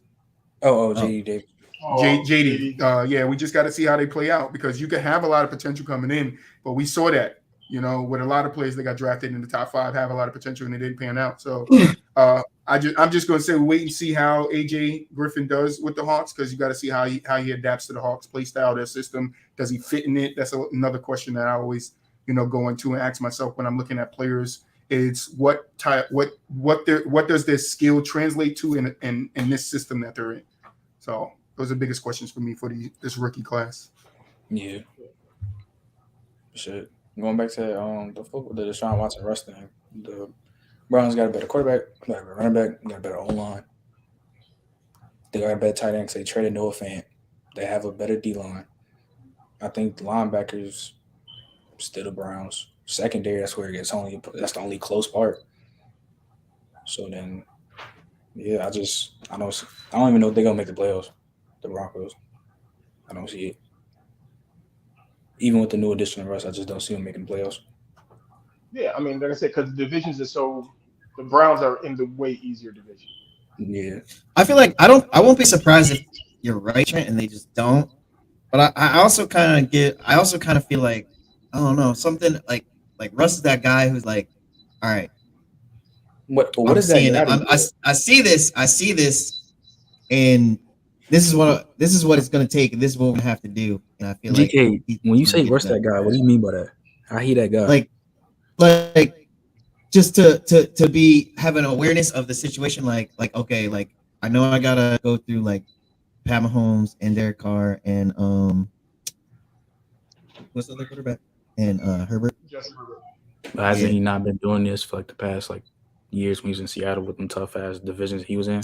JD Davis. JD. We just got to see how they play out, because you can have a lot of potential coming in, but we saw that, with a lot of players that got drafted in the top 5 have a lot of potential and they didn't pan out. So I'm just going to say wait and see how AJ Griffin does with the Hawks, because you got to see how he adapts to the Hawks play style, their system. Does he fit in it? That's another question that I always go into and ask myself when I'm looking at players. It's what does their skill translate to in this system that they're in? So those are the biggest questions for me for this rookie class. Yeah. Shit. Going back to the Deshaun Watson Russ thing, the Browns got a better quarterback, got a better running back, got a better O-line. They got a better tight end because they traded Noah Fant. They have a better D-line. I think the linebackers still the Browns. Secondary, that's where it gets that's the only close part. So then, yeah, I don't even know if they're gonna make the playoffs. The Broncos, I don't see it. Even with the new addition of Russ, I just don't see them making the playoffs. Yeah, I mean, like I said, because the divisions are the Browns are in the way easier division. Yeah, I feel like I won't be surprised if you're right, Trent, and they just don't. But I also kind of feel like, I don't know, something like Russ is that guy who's like, all right, what is that? I see this, and this is what it's gonna take, and this is what we're gonna have to do. And I feel GK, when you say Russ that guy, what do you mean by that? I hate that guy. Like just to be having awareness of the situation, like okay, like I know I gotta go through like Pat Mahomes and Derek Carr and what's the other quarterback and Herbert. But hasn't he not been doing this for like the past years when he was in Seattle with them tough ass divisions he was in?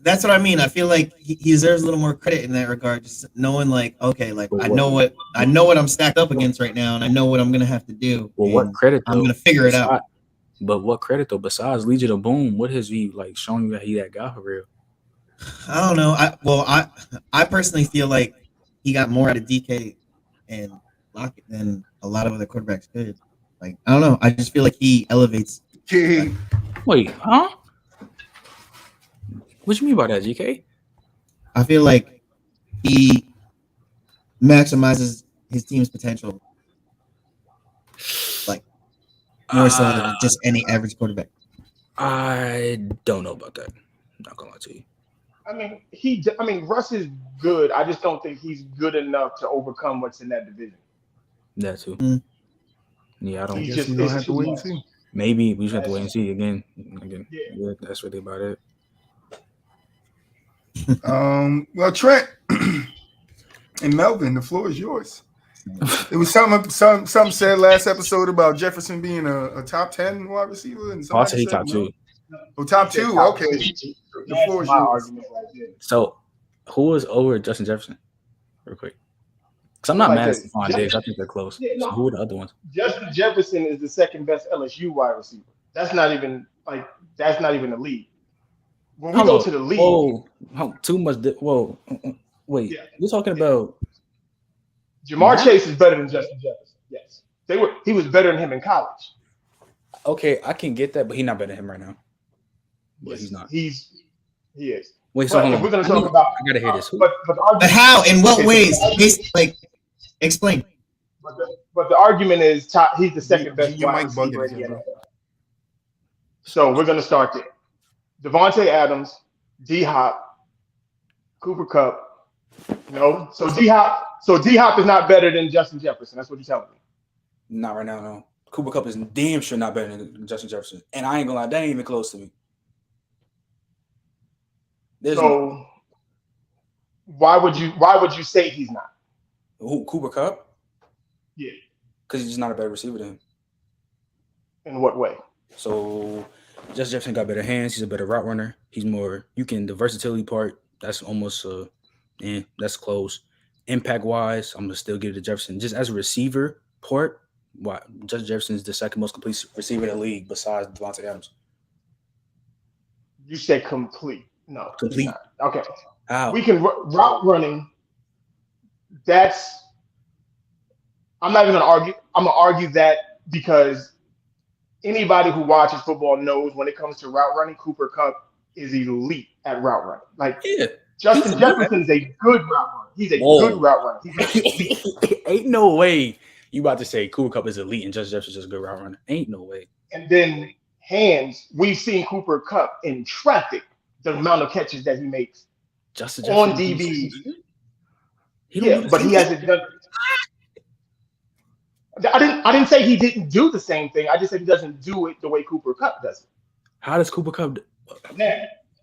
That's what I mean. I feel like he deserves a little more credit in that regard. Just knowing, like, okay, like I know what I'm stacked up against right now, and I know what I'm gonna have to do. Well, what credit? I'm gonna figure it out. But what credit though? Besides Legion of Boom, what has he shown you that he that guy for real? I don't know. I personally feel like he got more out of DK and Lockett than a lot of other quarterbacks could. Like, I don't know. I just feel like he elevates. Wait, huh? What you mean by that, GK? I feel like he maximizes his team's potential, like more so than just any average quarterback. I don't know about that. I'm not gonna lie to you. I mean, Russ is good. I just don't think he's good enough to overcome what's in that division. That too. Mm-hmm. Yeah, I don't. You just have to wait and see. Maybe we just have to wait and see again. Yeah, that's really about it. Well, Trent and Melvin, the floor is yours. It was something said last episode about Jefferson being a top 10 wide receiver, and I'll say top 2. Oh, top 2. Okay, the floor is yours. So, who is over Justin Jefferson? Real quick, because I'm not mad at Stephon Diggs. I think they're close. Yeah, so who are the other ones? Justin Jefferson is the second best LSU wide receiver. That's not even the league. When we go to the league, too much. Wait, you're talking about Jamar Chase is better than Justin Jefferson. Yes, he was better than him in college. Okay, I can get that, but he's not better than him right now. But he's not. He is. Wait, so we're going to talk about. I gotta hear this. But how? In what ways? Explain. But But the argument is he's the second best Your wide mic bugging receiver in the again, bro. NFL. So we're gonna start there. Devontae Adams, D Hop, Cooper Kupp. No, so D Hop is not better than Justin Jefferson. That's what you're telling me. Not right now, no. Cooper Kupp is damn sure not better than Justin Jefferson. And I ain't gonna lie, that ain't even close to me. So why would you say he's not? Who, Cooper Kupp? Yeah. Because he's just not a better receiver than him. In what way? So Justin Jefferson got better hands. He's a better route runner. He's more the versatility part. That's almost that's close. Impact wise, I'm gonna still give it to Jefferson. Just as a receiver part, Justin Jefferson is the second most complete receiver in the league besides Devontae Adams. You said complete. No, Complete. Okay. How? We can route running. I'm not even gonna argue. I'm gonna argue that because anybody who watches football knows when it comes to route running, Cooper Kupp is elite at route running. Like Justin Jefferson is a good route runner. He's a good route runner. Ain't no way you about to say Cooper Kupp is elite and Justin Jefferson's just a good route runner. Ain't no way. And then hands, we've seen Cooper Kupp in traffic, the amount of catches that he makes Justin on Jefferson DB. Yeah, but he hasn't done. I didn't say he didn't do the same thing. I just said he doesn't do it the way Cooper Kupp does it. How does Cooper Kupp?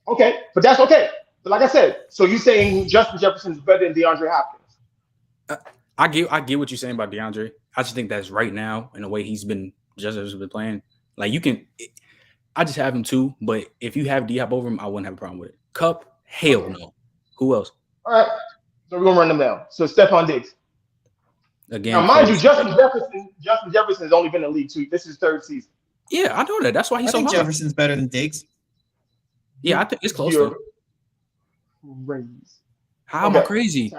Okay, but that's okay. But like I said, so you saying Justin Jefferson is better than DeAndre Hopkins? I get what you're saying about DeAndre. I just think that's right now in the way Justin Jefferson's been playing. Like you can, I just have him too. But if you have D-Hop over him, I wouldn't have a problem with it. Kupp, hell no. Who else? All right, so we're gonna run them down. So Stephon Diggs. Again, now, mind you, Justin Jefferson has only been in the league 2. This is his 3rd season. Yeah, I know that. That's why he's I think so high. Jefferson's better than Diggs. Yeah, I think it's close. Though. How am I crazy?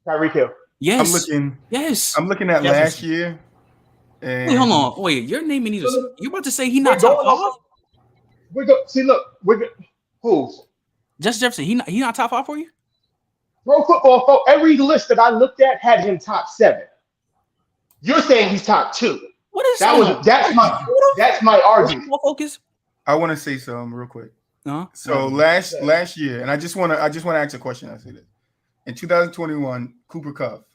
Tyreek Hill. Yes. I'm looking at last year. And wait, hold on. Wait, you're naming these. You about to say he's not top 5? Who? Justin Jefferson. He not top 5 for you? Pro Football. Every list that I looked at had him top 7. You're saying he's top 2. What is that's my argument. Focus. I want to say something real quick. Uh-huh. So last year, and I just want to ask a question. I say this. In 2021, Cooper Kupp,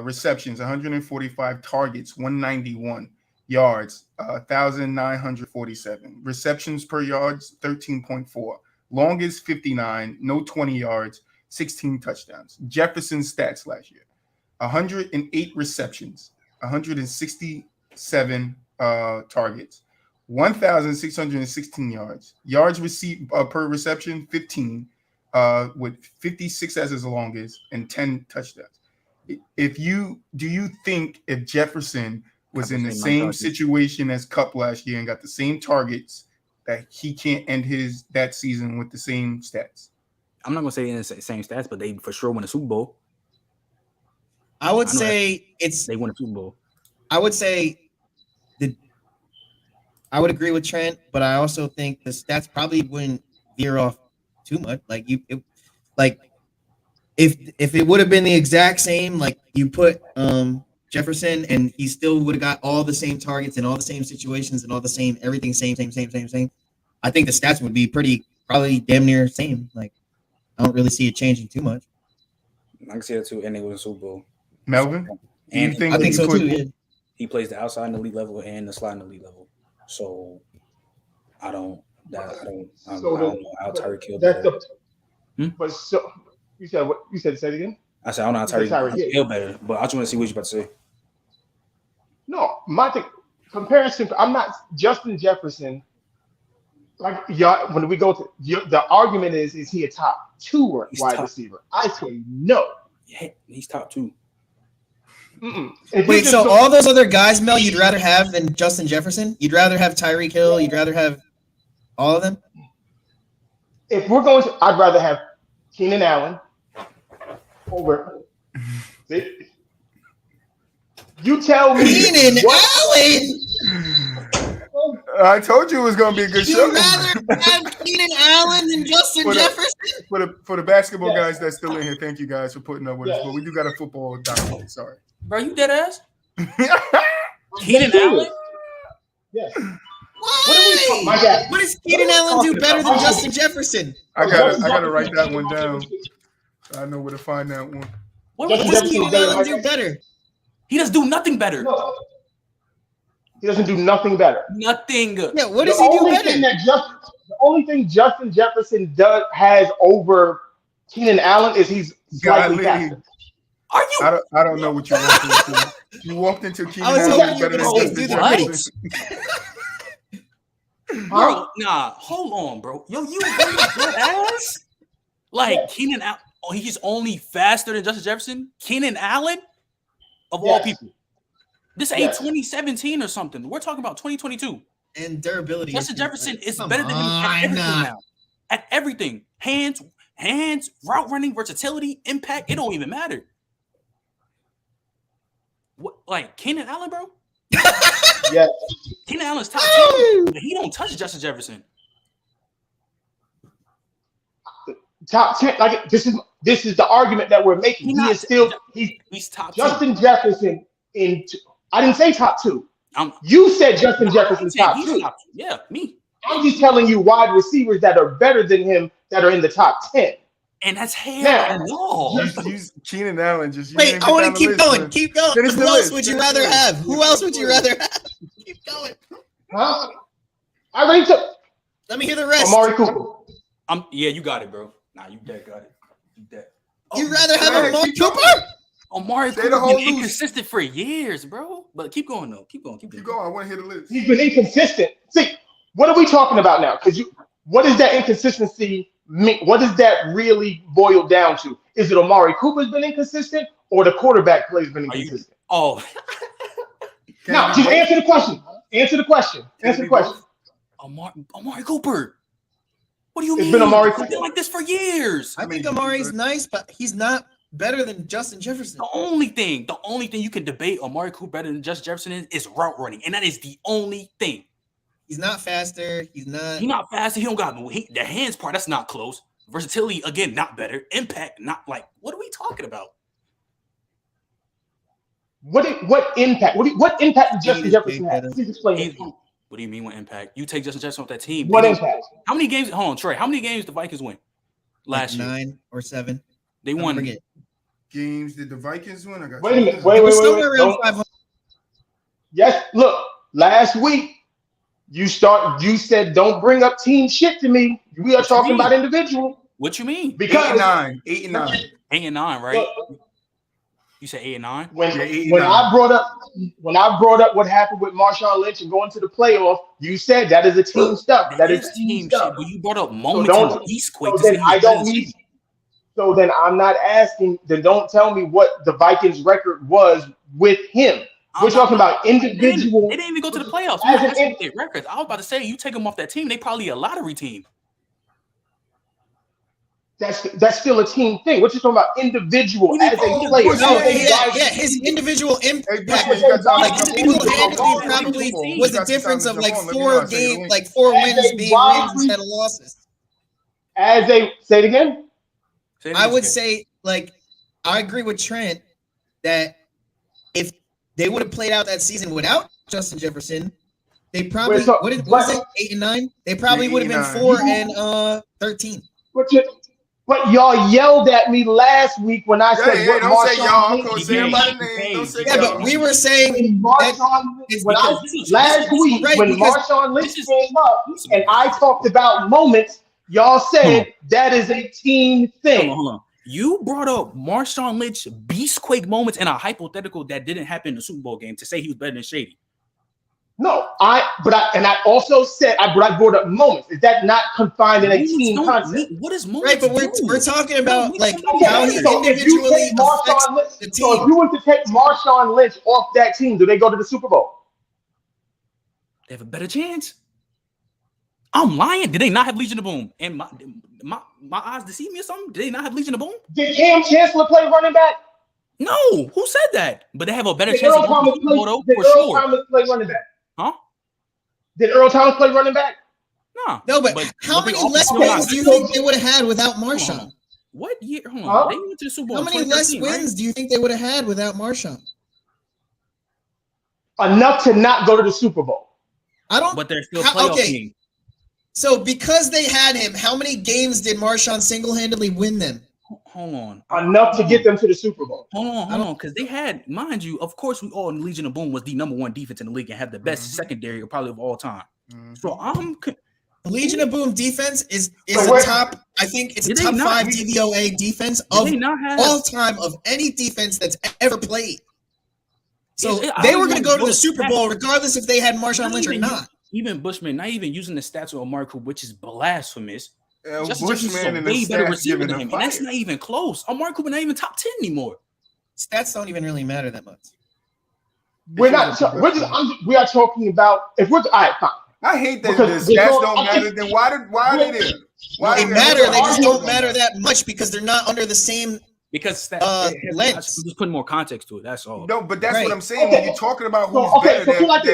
receptions 145, targets 191, yards 1,947, receptions per yards 13.4, longest 59, no 20 yards, 16 touchdowns. Jefferson's stats last year: 108 receptions, 167 targets, 1,616 yards. Yards received per reception 15, with 56 as his longest and 10 touchdowns. Do you think if Jefferson was in the same situation as Kupp last year and got the same targets, that he can't end that season with the same stats? I'm not gonna say in the same stats, but they for sure win a Super Bowl. I would say they won a Super Bowl. I would say I would agree with Trent, but I also think the stats probably wouldn't veer off too much. Like if it would have been the exact same, like you put Jefferson and he still would have got all the same targets and all the same situations and all the same everything same. I think the stats would be probably damn near same. Like I don't really see it changing too much. I can see that too, and they win a Super Bowl. Melvin, and I think so too. Yeah. He plays the outside in the elite level and the slide in the elite level. So I don't know how Tyreek Hill. But so you said what? You said say it again. I said I don't know how Tyreek Hill better, but I just want to see what you're about to say. No, my comparison. I'm not Justin Jefferson. Like y'all, when we go to the argument is he a top 2 wide receiver? I say no. Yeah, he's top 2. Wait, so all those other guys, Mel, you'd rather have than Justin Jefferson? You'd rather have Tyreek Hill? You'd rather have all of them? If we're going to, I'd rather have Keenan Allen over. You tell me. Keenan Allen. I told you it was going to be a good show. You'd rather have Keenan Allen than Justin Jefferson? For the basketball guys that's still in here, thank you guys for putting up with us. But we do got a football document. Sorry. Bro, you dead ass? Keenan Allen? Yes. Why? My God. What does Keenan Allen do better than Justin Jefferson? I gotta write that one down. I know where to find that one. What What does does Keenan Allen do better? He does do nothing better. No. He doesn't do nothing better. Nothing. Yeah, what does he do better? The only thing Justin Jefferson has over Keenan Allen is he's slightly faster. Are you? I don't know what you walked into. You walked into Keenan was Allen hoping you better were than gonna Justin do the Jefferson. Bro, nah, hold on, bro. Yo, you really good ass? Like Keenan Allen, he's only faster than Justin Jefferson? Keenan Allen? Of all people. This ain't 2017 or something. We're talking about 2022. And durability. Justin Jefferson is better than him at everything now. At everything. Hands, route running, versatility, impact. It don't even matter. What, like Keenan Allen, bro? Yeah. Keenan Allen's top 10, but he don't touch Justin Jefferson. Top 10. Like this is the argument that we're making. He's top Justin 2. Jefferson in. I didn't say top 2. You said Justin Jefferson's top 2. Yeah, me. I'm just telling you wide receivers that are better than him that are in the top 10. And that's hell no. Keenan Allen just. Wait, I want to keep going. Keep going. Who else would you rather have? Who else would you rather have? Keep going. Huh? I already took. Let me hear the rest. Amari Cooper. Yeah, you got it, bro. Nah, you dead got it. You dead. You'd rather have Amari Cooper? Amari Cooper's been inconsistent for years, bro. But keep going though. Keep going. I want to hear the list. He's been inconsistent. See, what are we talking about now? Because what does that inconsistency mean? What does that really boil down to? Is it Amari Cooper's been inconsistent or the quarterback play's been inconsistent? Now, just answer the question. Answer the question. Amari Cooper. What do you mean? It's been Amari Cooper. It's been like this for years. I think Amari's nice, but he's not better than Justin Jefferson. The only thing you can debate Amari Cooper better than Justin Jefferson is route running, and that is the only thing. He's not faster. He's not faster. He don't got the hands part. That's not close. Versatility again, not better. Impact, not like. What are we talking about? What impact? What impact did Justin Jefferson have? Please explain. What do you mean? What impact? You take Justin Jefferson off that team. What impact? How many games? Hold on, Trey. How many games did the Vikings win last year? 9 or 7. They won. Games did the Vikings win? I got. Wait a minute. Wait. Somewhere around 500. Yes. Look, last week you said don't bring up team shit to me. We are talking about individual. What you mean? Because 8 and 9. 8 and 9, right? Look, you said 8 and 9. When I brought up what happened with Marshawn Lynch and going to the playoff, you said that is a team stuff. That is team stuff. But you brought up moments in East Quake. So then I don't need. So then I'm not asking. Then don't tell me what the Vikings' record was with him. We're talking about individual. They didn't even go to the playoffs. Their records. I was about to say, you take them off that team, they probably a lottery team. That's still a team thing. What you talking about? Individual as a player. No, his individual impact. Like his individual handling probably was the difference of like 4 games, like 4 wins being wins instead of losses. As a say it again. I would say, like, I agree with Trent that if they would have played out that season without Justin Jefferson, they probably what was it 8 and 9? They probably would have been 4 and 13. But y'all yelled at me last week when I said what don't say y'all. Say everybody's name. Don't say y'all. But we were saying last week when Marshawn Lynch came up and I talked about moments, y'all said that is a team thing. Hold on. You brought up Marshawn Lynch beastquake moments in a hypothetical that didn't happen in the Super Bowl game to say he was better than Shady. No, I also said I brought up moments. Is that not confined in a team concept? What is moments? Right, but we're talking about like how he individually affects the team. So if you were to take Marshawn Lynch off that team, do they go to the Super Bowl? They have a better chance. I'm lying. Did they not have Legion of Boom? And my eyes deceive me or something? Did they not have Legion of Boom? Did Cam Chancellor play running back? No. Who said that? But they have a better chance of going to the Super Bowl for sure. Did Earl Thomas play running back? Huh? Did Earl Thomas play running back? No, but how many less wins do you think they would have had without Marshawn? What year? Hold on. They went to the Super Bowl. How many less wins do you think they would have had without Marshawn? enough to not go to the Super Bowl. I don't. But they're still playoff team. So because they had him, how many games did Marshawn single-handedly win them? Hold on. Enough to get them to the Super Bowl. Hold on, because they had, mind you, of course, we all in Legion of Boom was the #1 defense in the league and had the best secondary probably of all time. So Legion of Boom defense is So a top. I think it's a top 5 DVOA defense of all time of any defense that's ever played. So they were going to go to the Super Bowl regardless if they had Marshawn Lynch or not. Even Bushman, not even using the stats of Amari Cooper, which is blasphemous. Bushman and way the better stats receiver giving than him him, and that's not even close. Amari Cooper not even top 10 anymore. Stats don't even really matter that much. We are talking about if we're all right, fine. I hate that the stats don't matter. Then why are they there? They matter. They just don't matter that much because they're not under the same because lens. I'm just putting more context to it. That's all. No, but that's what I'm saying. When you're talking about who's better,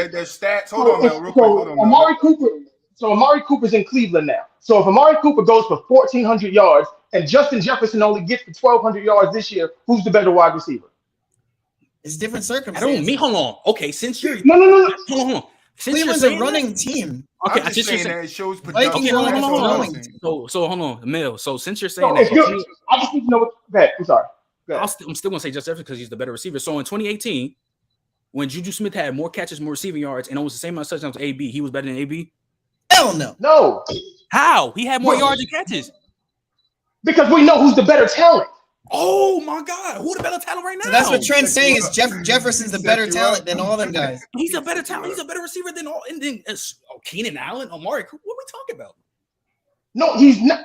their stats. Hold on, man. Real quick. Hold on, Amari Cooper. So Amari Cooper's in Cleveland now. So if Amari Cooper goes for 1,400 yards and Justin Jefferson only gets for 1,200 yards this year, who's the better wide receiver? It's different circumstances. Hold on. Okay, since you're no. Hold on. Since Cleveland's a running team. Okay, I'm just saying that it shows production. So hold on, Mel. So since you're saying I just need to know what. Go ahead. I'm sorry. I'm still gonna say Justin Jefferson because he's the better receiver. So in 2018, when Juju Smith had more catches, more receiving yards, and almost the same amount of touchdowns as AB, he was better than AB. Hell no. No. How? He had more yards and catches. Because we know who's the better talent. Oh my God, who the better talent right now? So that's what Trent's saying is Jefferson's the better talent than all them guys. He's a better talent. He's a better receiver than all. And then Keenan Allen, Amari. What are we talking about? No, he's not.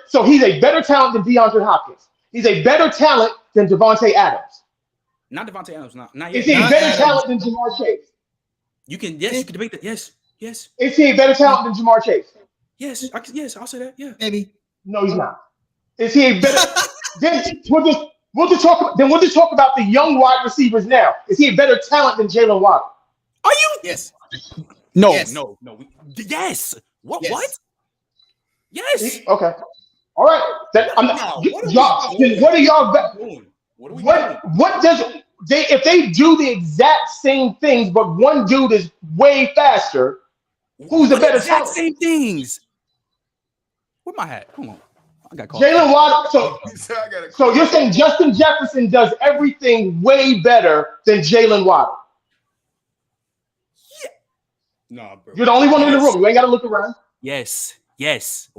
So he's a better talent than DeAndre Hopkins. He's a better talent than Devontae Adams. Not Devontae Adams. Not yet. Is he a better talent than Jamar Chase? You can debate that. Yes. Is he a better talent than Jamar Chase? Yes, I'll say that. Yeah, maybe. No, he's not. Is he a better? Then we'll just talk about the young wide receivers now. Is he a better talent than Jalen Waddle? Are you? Yes. No. Yes. Yes. What? Yes. What? Yes. Okay. All right. What are y'all doing? What does if they do the exact same things, but one dude is way faster? Who's the better talent? Same things. Where my hat? Hold on. I got called. Jalen Waddle. So you're saying Justin Jefferson does everything way better than Jalen Waddle? Yeah. Nah, bro. You're the only one in the room. You ain't got to look around. Yes. YES.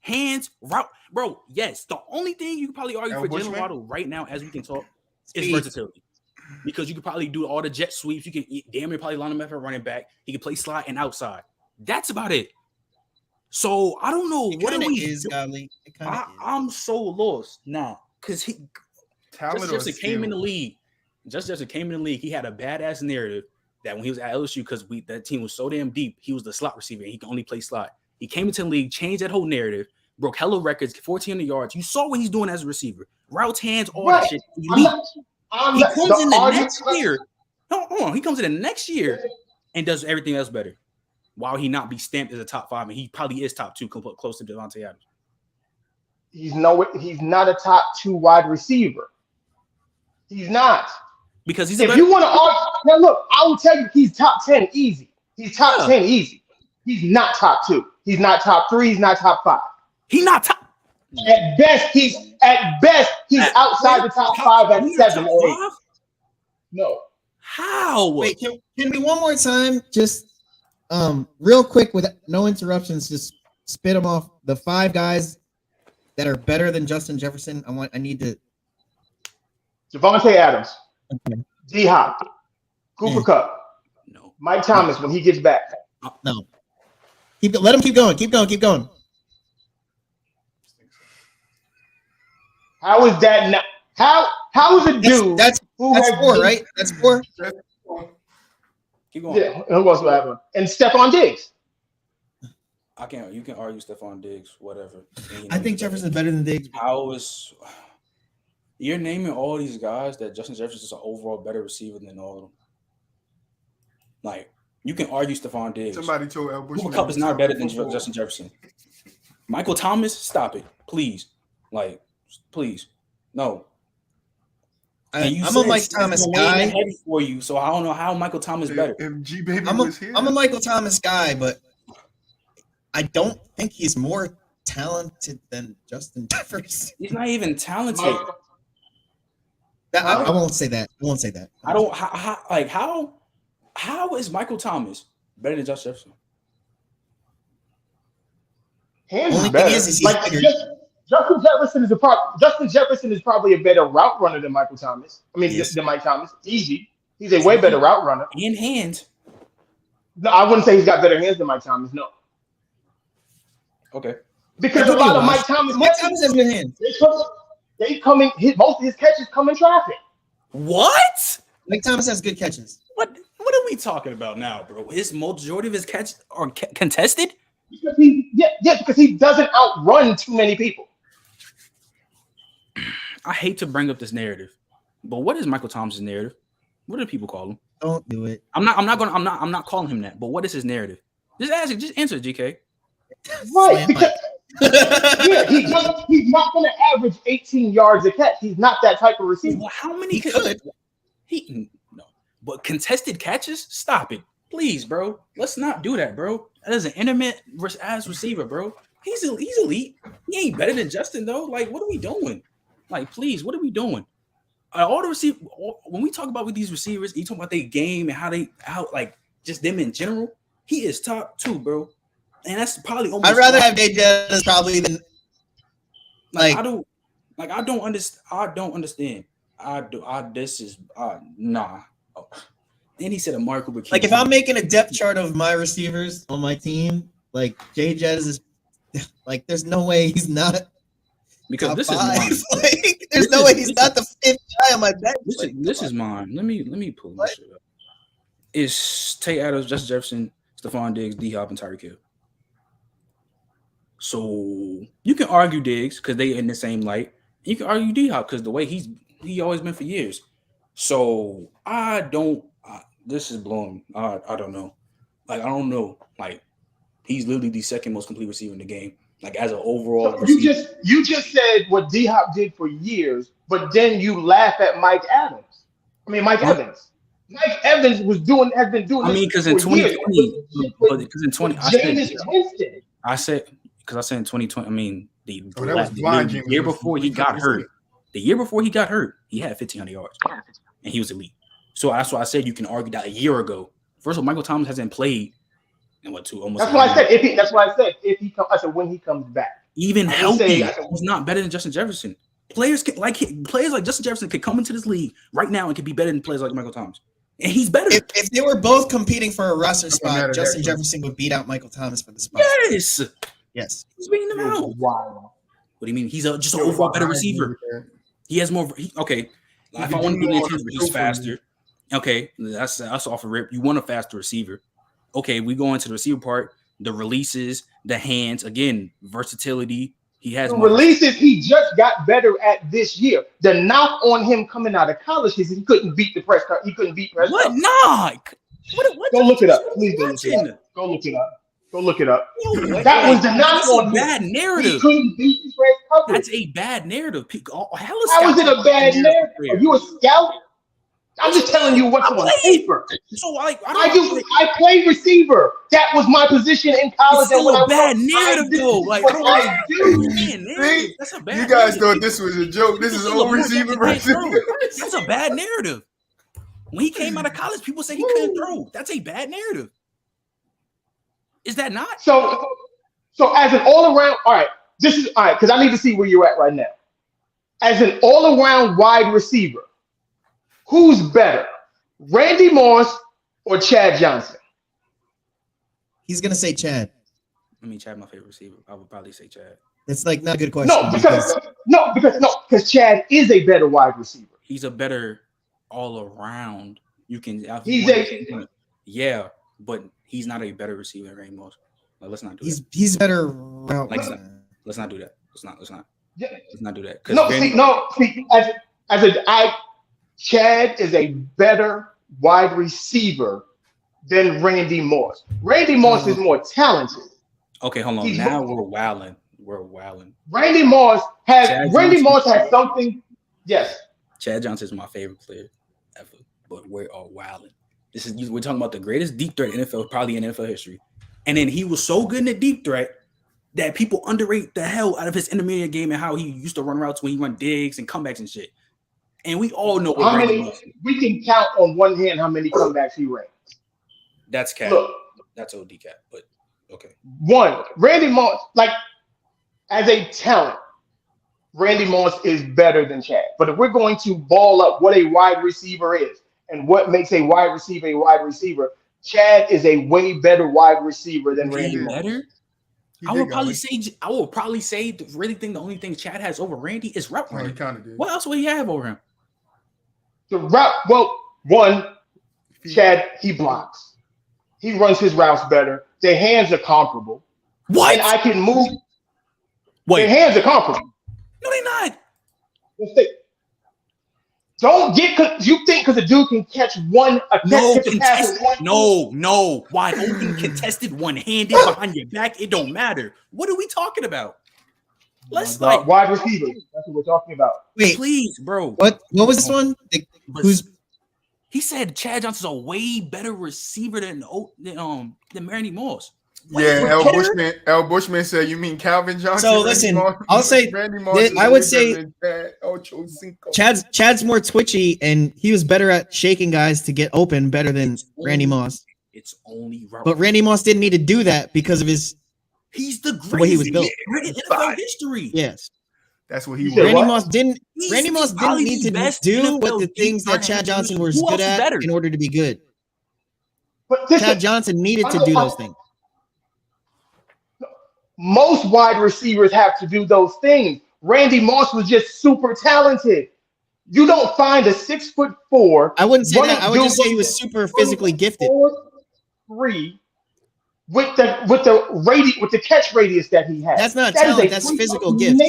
Hands, route. Bro, yes. The only thing you could probably argue for Jalen Waddle right now, as we can talk, is versatility. Because you could probably do all the jet sweeps. You can damn near probably line him up at running back. He can play slot and outside. That's about it. So I don't know what it is. I'm so lost now because Justin Jefferson came in the league. He had a badass narrative that when he was at LSU, because that team was so damn deep, he was the slot receiver. He could only play slot. He came into the league, changed that whole narrative, broke hella records, 1,400 yards. You saw what he's doing as a receiver. Routes, hands, all that shit. He comes in the next year. Hold on. He comes in the next year and does everything else better. While he not be stamped as a top 5, and he probably is top 2, close to Devontae Adams. He's not a top 2 wide receiver. He's not. Because he's you want to argue, now look, I will tell you he's top 10 easy. He's top 10 easy. He's not top 2. He's not top 3. He's not top 5. He's not top. At best, he's outside the top 5 at 7 or 8. No. How? Wait, can we one more time just real quick with no interruptions, just spit them off. The 5 guys that are better than Justin Jefferson. I need to. Devontae Adams. Okay. D-Hop. Cooper Kupp. No. Mike Thomas when he gets back. No. Let him keep going. Keep going. How is that not? How is a dude? That's 4, right? That's 4. Keep going. Yeah, who else will have one? And Stephon Diggs. You can argue Stephon Diggs, whatever. I think Jefferson's better than Diggs. You're naming all these guys that Justin Jefferson is an overall better receiver than all of them. Like, you can argue Stephon Diggs. Somebody told El Bushman. Cooper Kupp is not better than Justin Jefferson. Michael Thomas, stop it, please. Like, please, no. And you I'm said a Mike Seth Thomas gonna lay in guy. heavy for you, so I don't know how Michael Thomas better. If Gbaby I'm was here, a Michael Thomas guy, but I don't think he's more talented than Justin Jefferson. He's not even talented. I won't say that. I won't say that. I don't how is Michael Thomas better than Josh Jefferson? Hands Only is thing better. is he's Like bigger. Justin Jefferson is probably a better route runner than Michael Thomas. I mean, Yes. than Mike Thomas. Easy. He's a way better route runner. In hands. No, I wouldn't say he's got better hands than Mike Thomas. No, Okay. because a lot of Mike Thomas has good hands. they come in. Most of his catches come in traffic. What? Mike Thomas has good catches. What are we talking about now, bro? His majority of his catches are contested? Because because he doesn't outrun too many people. I hate to bring up this narrative, but what is Michael Thomas' narrative? What do people call him? Don't do it. I'm not calling him that, but what is his narrative? Just answer it, GK. Right. Yeah, he's not going to average 18 yards a catch. He's not that type of receiver. Well, how many He could. No. But contested catches? Stop it. Please, bro. Let's not do that, bro. That is an intermittent ass receiver, bro. He's elite. He ain't better than Justin, though. Like, what are we doing? Like, please, what are we doing? All the receiver, when we talk about with these receivers, you talk about their game and how like just them in general. He is top 2, bro. And that's probably almost. I'd rather have Jay Jettis probably than I don't understand. Nah. Oh. Then he said a Mark Cooper. like if I'm making a depth chart of my receivers on my team, like Jay Jettis is like there's no way he's not because top this five. is mine. Like, there's no way he's not the 5th guy on my bench. This is mine. Let me pull this shit up. It's Tate Adams, Justin Jefferson, Stephon Diggs, D Hop, and Tyreek Hill. So you can argue Diggs because they in the same light. You can argue D Hop because the way he always been for years. So this is blowing. I don't know. Like I don't know. Like he's literally the second most complete receiver in the game. Like as an overall. So you just said what D Hop did for years, but then you laugh at Mike Evans. Mike Evans has been doing. I mean, because in 2020, because in 20, I said in 2020. I mean, the year before he got hurt. The year before he got hurt, he had 1,500 yards, and he was elite. So that's why I said you can argue that a year ago. First of all, Michael Thomas hasn't played in almost. That's why I said that's why I said if he comes. I said when he comes back, even healthy, he's not better than Justin Jefferson. Players like Justin Jefferson could come into this league right now and could be better than players like Michael Thomas, and he's better. If they were both competing for a roster spot, Justin Jefferson would beat out Michael Thomas for the spot. Yes. He's beating them out. Wow. What do you mean? He's just an overall better receiver. He has more. Okay, if I want to get into he's faster. Okay, that's off a rip. You want a faster receiver. Okay, we go into the receiver part. The releases, the hands, again, versatility. He has the releases. He just got better at this year. The knock on him coming out of college is he couldn't beat the press. He couldn't beat press. What knock? What go look it up. Please go look it up. Go look it up. Go look it up. That was the knock on him. Bad narrative. He couldn't beat the press coverage. That's a bad narrative. How is it a bad narrative? Are you a scout? I'm just telling you what's on paper. So I played receiver. That was my position in college. It's still a bad narrative, though. Like, that's a bad. You guys thought this was a joke. This is old receiver versus. That's a bad narrative. When he came out of college, people say he couldn't throw. That's a bad narrative. Is that not? So as an all-around, all right, this is all right, because I need to see where you're at right now. As an all-around wide receiver, who's better, Randy Moss or Chad Johnson? He's gonna say Chad. I mean, Chad, my favorite receiver. I would probably say Chad. It's like not a good question. Because Chad is a better wide receiver. He's a better all-around. You can. Yeah, but he's not a better receiver than Randy Moss. Like, let's not do that. He's better route. Let's not do that. Let's not. Yeah. Let's not do that. Chad is a better wide receiver than Randy Moss. Randy Moss is more talented. Okay, hold on. Now we're wilding. Randy Moss has something. Yes. Chad Johnson is my favorite player ever, but we're all wilding. We're talking about the greatest deep threat in NFL, probably in NFL history. And then he was so good in the deep threat that people underrate the hell out of his intermediate game and how he used to run routes when he run digs and comebacks and shit. And we all know what how many. We can count on one hand how many comebacks he ran. That's cap. Look, that's OD cap. But okay. One, Randy Moss, like as a talent, Randy Moss is better than Chad. But if we're going to ball up what a wide receiver is and what makes a wide receiver, Chad is a way better wide receiver than Randy Moss. Better? I would probably say the only thing Chad has over Randy is route running. He kind of did. What else would he have over him? The route, well, one, Chad, he blocks. He runs his routes better. Their hands are comparable. What? And I can move. Wait. Their hands are comparable. No, they're not. Don't get you think because a dude can catch No, wide open, contested, one-handed behind your back. It don't matter. What are we talking about? Let's wide receiver. That's what we're talking about. Wait, please, bro. What was this one? He said Chad Johnson's a way better receiver than Randy Moss. Yeah, L. Bushman said, you mean Calvin Johnson? So listen, I'll say, I would say Chad's more twitchy, and he was better at shaking guys to get open, better than Randy Moss. It's only route. But Randy Moss didn't need to do that because of he's the greatest way he was built in NFL history. Yes. That's what he was. Randy Moss didn't need to do what the things that Chad Johnson was good at in order to be good. But Chad Johnson needed to do those things. Most wide receivers have to do those things. Randy Moss was just super talented. You don't find a 6'4". I wouldn't say that. I would just say he was super physically gifted. 4'3" with the catch radius that he has. That's not talent. That's physical gift.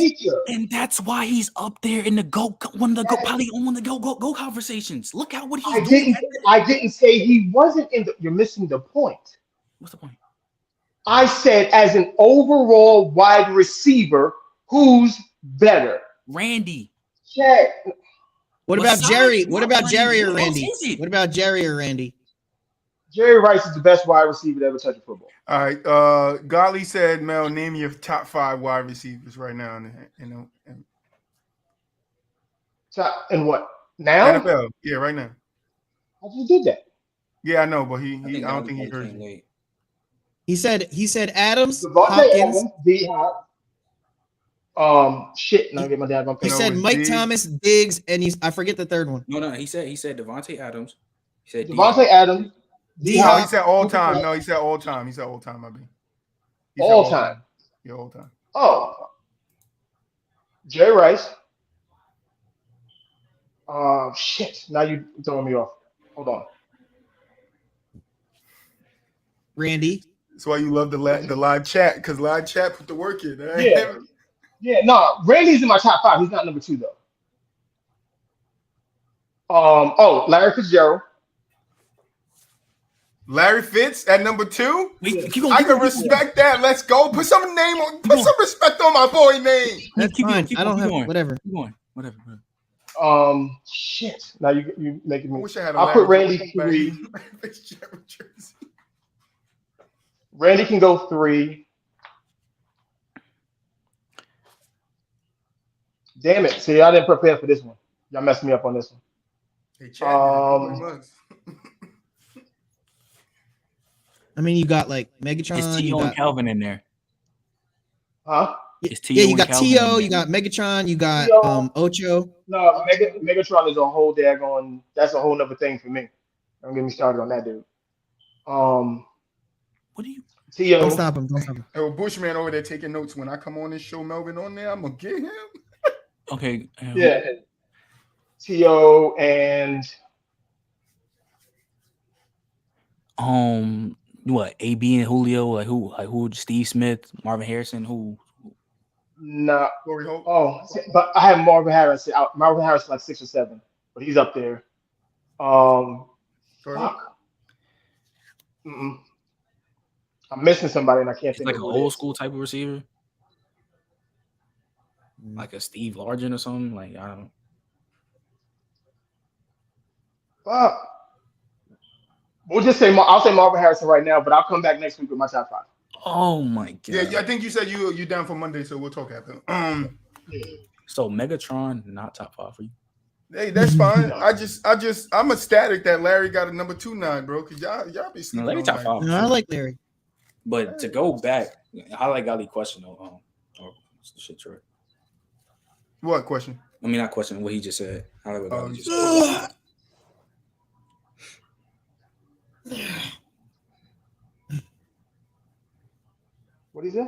And that's why he's up there in the probably on the go conversations. Look at what he's doing. I didn't say he wasn't in the. You're missing the point. What's the point? I said as an overall wide receiver, who's better? Randy. Chad. What about Jerry? What about Jerry or Randy? What about Jerry or Randy? Jerry Rice is the best wide receiver to ever touch a football. All right. Golly said, Mel, name your top 5 wide receivers right now. Top and what? Now? NFL. Yeah, right now. I just did that. Yeah, I know, but I don't think he heard you. He said Adams, Hopkins, D-Hop. Shit. Now get my dad. He said Mike Diggs. Thomas, Diggs, and I forget the third one. No. He said Devontae Adams. He said Devontae Adams. No, he said all time. No, he said all time. He said all time. I mean, all time. Yeah, all time. Oh, Jerry Rice. Shit. Now you throwing me off. Hold on. Randy. That's why you love the live chat, because live chat put the work in. Right? Yeah. Yeah. No, Randy's in my top 5. He's not number 2 though. Larry Fitzgerald. Larry Fitz at number 2. I can respect that. Let's go. Put some respect on my boy name. That's fine. I don't have whatever. Keep going. Whatever. Shit. Now you making me. I wish I had. I'll put Randy 3. Randy can go 3. Damn it! See, I didn't prepare for this one. Y'all messed me up on this one. Hey, Chad, I mean, you got like Megatron. Is T.O. and Calvin in there? Huh? Yeah, you got T.O., you got Megatron, you got Ocho. No, Megatron is a whole daggone. That's a whole nother thing for me. Don't get me started on that dude. What do you? T.O. Don't stop him. Hey, Bushman over there taking notes. When I come on this show, Melvin on there, I'm gonna get him. Okay. Yeah. T.O. and what? AB and Julio, like who? Steve Smith, Marvin Harrison, who? Nah. But I have Marvin Harrison. Marvin Harrison like 6 or 7, but he's up there. Fuck. I'm missing somebody and I can't think. Like an old school type of receiver, like a Steve Largent or something. Like I don't know. We'll just say I'll say Marvin Harrison right now, but I'll come back next week with my top 5. Oh my god. Yeah, I think you said you down for Monday, so we'll talk after. So Megatron not top 5 for you? Hey, that's fine. I'm ecstatic that Larry got a number 2 nod, bro. Cause y'all be sleeping. Larry top 5. No, I like Larry. But to go back, I like Gali question though. Shit, Troy. What question? I mean, not question. What he just said. I like what Gali just said. What is it?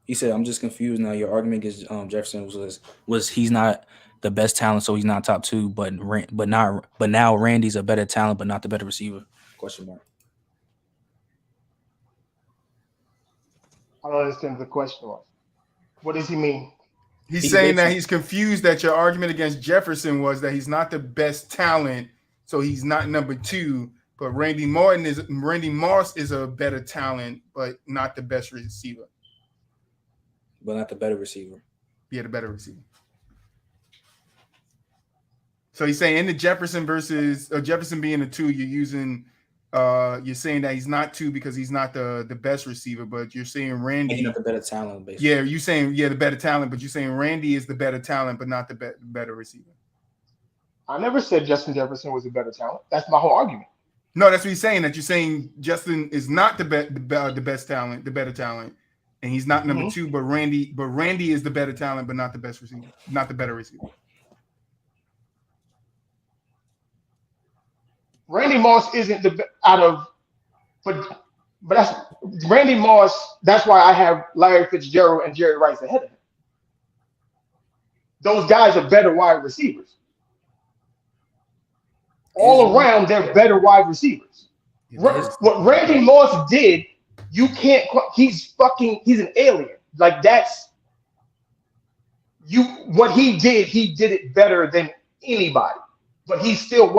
He said, "I'm just confused now. Your argument against Jefferson was he's not the best talent, so he's not top 2. But now Randy's a better talent, but not the better receiver?" Question mark. I don't understand the question. What does he mean? He's saying that he's confused that your argument against Jefferson was that he's not the best talent, so he's not number 2. But Randy Moss is a better talent, but not the best receiver. But not the better receiver. Yeah, the better receiver. So he's saying in the Jefferson versus Jefferson being a 2, you're saying that he's not 2 because he's not the best receiver, but you're saying Randy. He's not the better talent, basically. Yeah, you're saying the better talent, but you're saying Randy is the better talent, but not the better receiver. I never said Justin Jefferson was a better talent. That's my whole argument. No, that's what he's saying. That you're saying Justin is not the best talent, the better talent, and he's not number 2. But Randy is the better talent, but not the best receiver, not the better receiver. Randy Moss isn't but that's Randy Moss. That's why I have Larry Fitzgerald and Jerry Rice ahead of him. Those guys are better wide receivers. All around, they're better wide receivers. What Randy Moss did, you can't. He's an alien. Like that's what he did it better than anybody. But he's still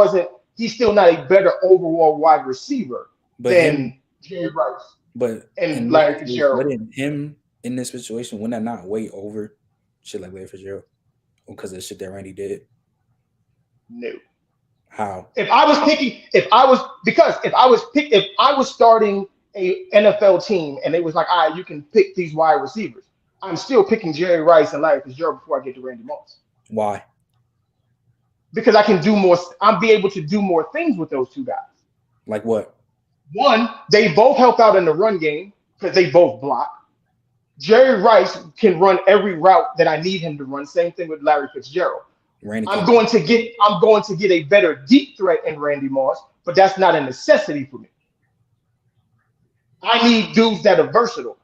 not a better overall wide receiver than Jerry Rice. And Larry Fitzgerald. But him in this situation, wouldn't that not weigh over shit like Larry Fitzgerald? Because of the shit that Randy did? No. How? If I was starting a NFL team and it was like, all right, you can pick these wide receivers, I'm still picking Jerry Rice and Larry Fitzgerald before I get to Randy Moss. Why? Because I can do more. I'll be able to do more things with those 2 guys. Like what? One, they both help out in the run game because they both block. Jerry Rice can run every route that I need him to run. Same thing with Larry Fitzgerald. I'm going to get a better deep threat in Randy Moss, but that's not a necessity for me. I need dudes that are versatile.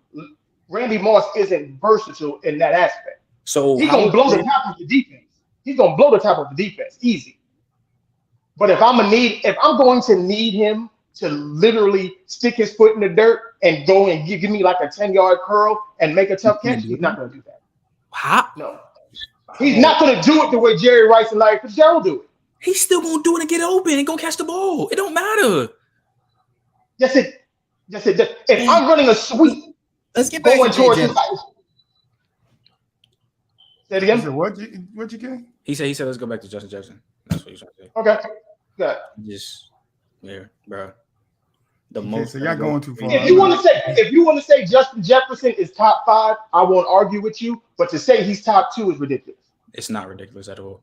Randy Moss isn't versatile in that aspect. So he's gonna blow the top of the defense. He's gonna blow the top of the defense easy. But if I'm going to need him to literally stick his foot in the dirt and go and give me like a 10-yard curl and make a tough catch, he's not gonna do that. How? No. He's not going to do it the way Jerry Rice and Larry Fitzgerald do it. He's still going to do it and get open and go catch the ball. It don't matter. Yes, it does. If I'm running a sweep, let's get back going to towards Jim. his Say it again. What'd you get? He said, let's go back to Justin Jefferson. That's what he's trying to say. Okay. Good. Just, yeah, bro. So y'all going too far. If you want to say Justin Jefferson is top 5, I won't argue with you. But to say he's top 2 is ridiculous. It's not ridiculous at all.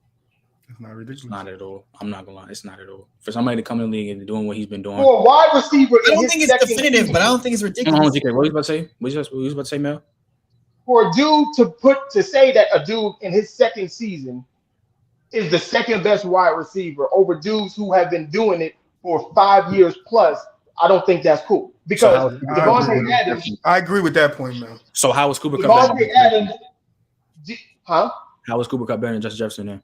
It's not ridiculous. It's not at all. I'm not gonna lie. It's not at all. For somebody to come in the league and doing what he's been doing. For a wide receiver, I don't think it's definitive, but I don't think it's ridiculous. Hold on, GK. What was you about to say? What you about to say, Mel? For a dude to say that a dude in his second season is the second best wide receiver over dudes who have been doing it for 5 years plus, I don't think that's cool. Because Devontae Adams. I agree with that point, man. So how was Cooper Kupp better? Devontae Adams. Huh? How was Cooper Kupp better than Justin Jefferson then?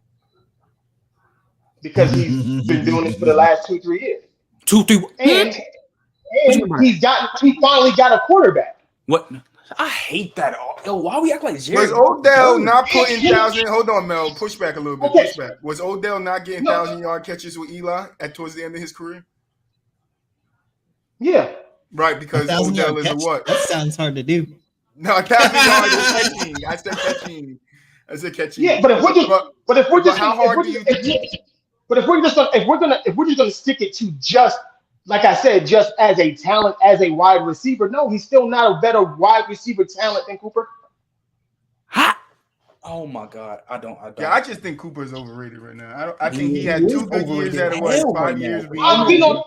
Because he's been doing it for the last 2-3 years. 2-3. And he finally got a quarterback. What? I hate that. Yo, why we act like Jerry? Was Odell not putting 1,000? Hold on, Mel. Push back a little bit. Push back. Was Odell not getting 1,000-yard catches with Eli towards the end of his career? Yeah. Right, because Odell is a what? That sounds hard to do. No, 1,000 yards is catching. I said catching. Yeah, but if we're just But if we're just gonna stick it to just like I said, just as a talent, as a wide receiver, no, he's still not a better wide receiver talent than Cooper. Ha! Oh my God, I don't. Yeah, I just think Cooper is overrated right now. I think he had is 2 good years overrated out of what hell 5 right years. now.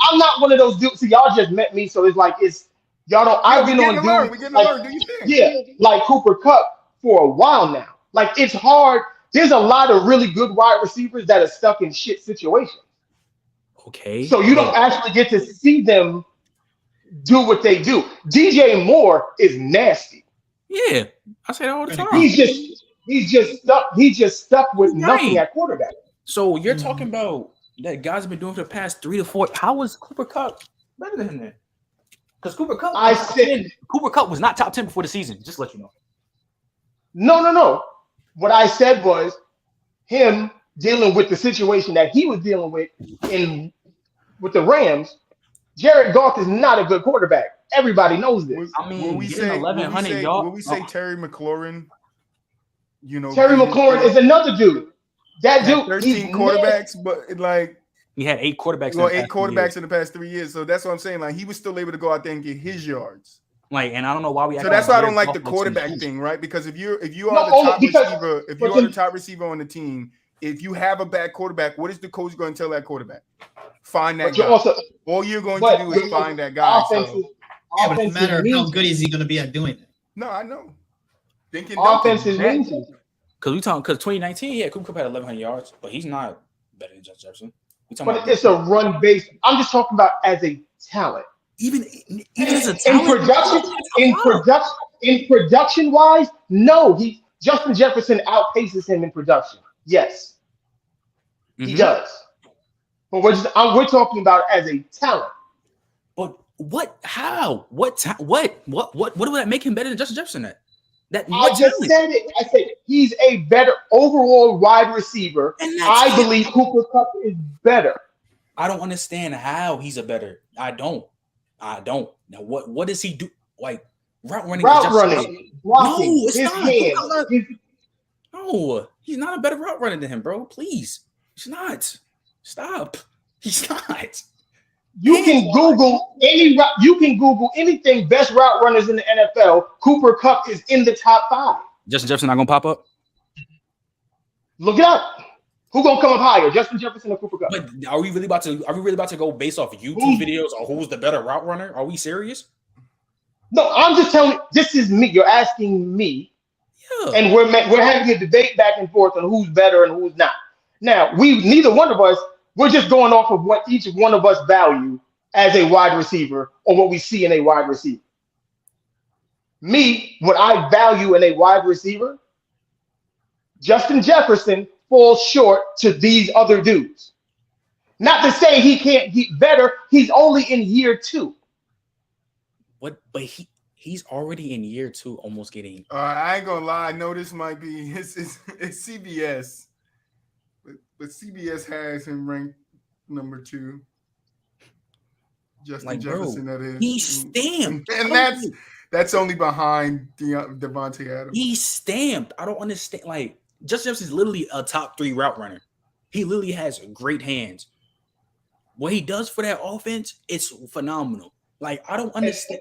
I'm not one of those dudes. See, y'all just met me, so it's like y'all don't. I've been on dudes. We're getting to learn. Do you think? Yeah, like Cooper Kupp for a while now. Like it's hard. There's a lot of really good wide receivers that are stuck in shit situations. Okay. So you don't actually get to see them do what they do. DJ Moore is nasty. Yeah, I say that all the time. He's just stuck with nothing at quarterback. So you're talking about that guys have been doing for the past 3 to 4. How was Cooper Kupp better than him then? Because Cooper Kupp was not top 10 before the season. Just to let you know. No. What I said was him dealing with the situation that he was dealing with with the Rams. Jared Goff is not a good quarterback. Everybody knows this. I mean, will we say 1,100 yards. Will we say Terry McLaurin? Terry McLaurin is another dude. That dude, 13 quarterbacks, but like he had 8 quarterbacks. Well, 8 quarterbacks in the past 3 years. So that's what I'm saying. Like he was still able to go out there and get his yards. Like, and I don't know why we. So that's why I don't like the quarterback thing, right? Because if you are the top receiver on the team, if you have a bad quarterback, what is the coach going to tell that quarterback? Find that guy. All you're going to do is find that guy. Yeah, but it's a matter of how good is he going to be at doing it. No, I know. Thinking offense is mean. Because 2019, yeah, Cooper Kupp had 1,100 yards, but he's not better than Justin Jefferson. But it's a run base. I'm just talking about as a talent. Even as a talent, in production wise, no, Justin Jefferson outpaces him in production. Yes, he does. But we're talking about as a talent. But what? How? What would that make him better than Justin Jefferson at? I just said it. I said he's a better overall wide receiver. I believe Cooper Kupp is better. I don't understand how he's a better. I don't. Now what does he do? Like route running, blocking. No, it's not. No, he's not a better route runner than him, bro. Please, he's not. Stop. He's not. You can Google anything. Best route runners in the NFL. Cooper Kupp is in the top 5. Justin Jefferson not gonna pop up. Look it up. Who gonna come up higher, Justin Jefferson or Cooper Kupp? But are we really about to go based off of YouTube videos or who's the better route runner? Are we serious? No, I'm just telling you. This is me. You're asking me, and we're having a debate back and forth on who's better and who's not. Now, neither one of us. We're just going off of what each one of us value as a wide receiver or what we see in a wide receiver. Me, what I value in a wide receiver, Justin Jefferson falls short to these other dudes. Not to say he can't get better. He's only in year 2. But he's already in year 2, almost getting. I ain't gonna lie. I know this might be it's CBS. But CBS has him ranked number 2. Justin Jefferson, that is. He's stamped. And that's only behind Devontae Adams. He's stamped. I don't understand. Like, Justin Jefferson is literally a top 3 route runner. He literally has great hands. What he does for that offense, it's phenomenal. Like, I don't understand.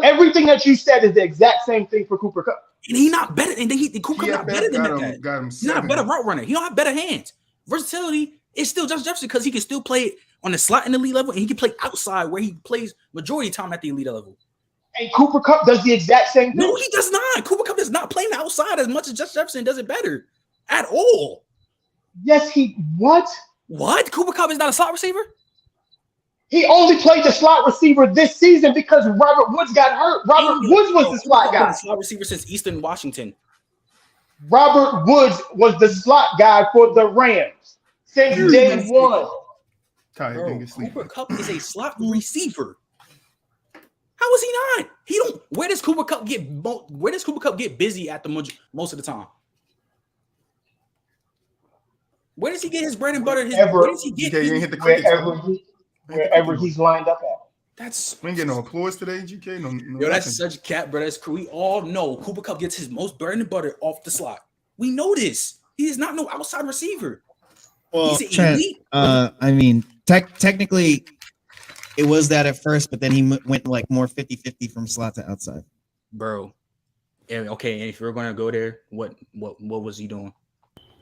Everything that you said is the exact same thing for Cooper Kupp. And he's not better. And then Cooper Kupp not better than that. He's not a better route runner. He don't have better hands. Versatility is still Justin Jefferson because he can still play on the slot in the elite level, and he can play outside where he plays majority of the time at the elite level. And Cooper Kupp does the exact same thing. No, he does not. Cooper Kupp does not play outside as much as Justin Jefferson does it better at all. Yes, what? What? Cooper Kupp is not a slot receiver? He only played the slot receiver this season because Robert Woods got hurt. Robert Woods was the slot guy. Slot receiver since Eastern Washington. Robert Woods was the slot guy for the Rams since day 1. Bro, Cooper Kupp is a slot receiver. How is he not? Where does Cooper Kupp get busy at the most of the time? Where does he get his bread and butter? Where does he get? You ain't hit the crickets. Wherever he's lined up at. We ain't getting no applause today, GK. No, yo, that's such cap, bro. We all know Cooper Kupp gets his most bread and butter off the slot. We know this. He is not no outside receiver. Well, He's Trent, elite. I mean, technically, it was that at first, but then he went like more 50-50 from slot to outside. Bro. Okay, if you're gonna go there, what was he doing?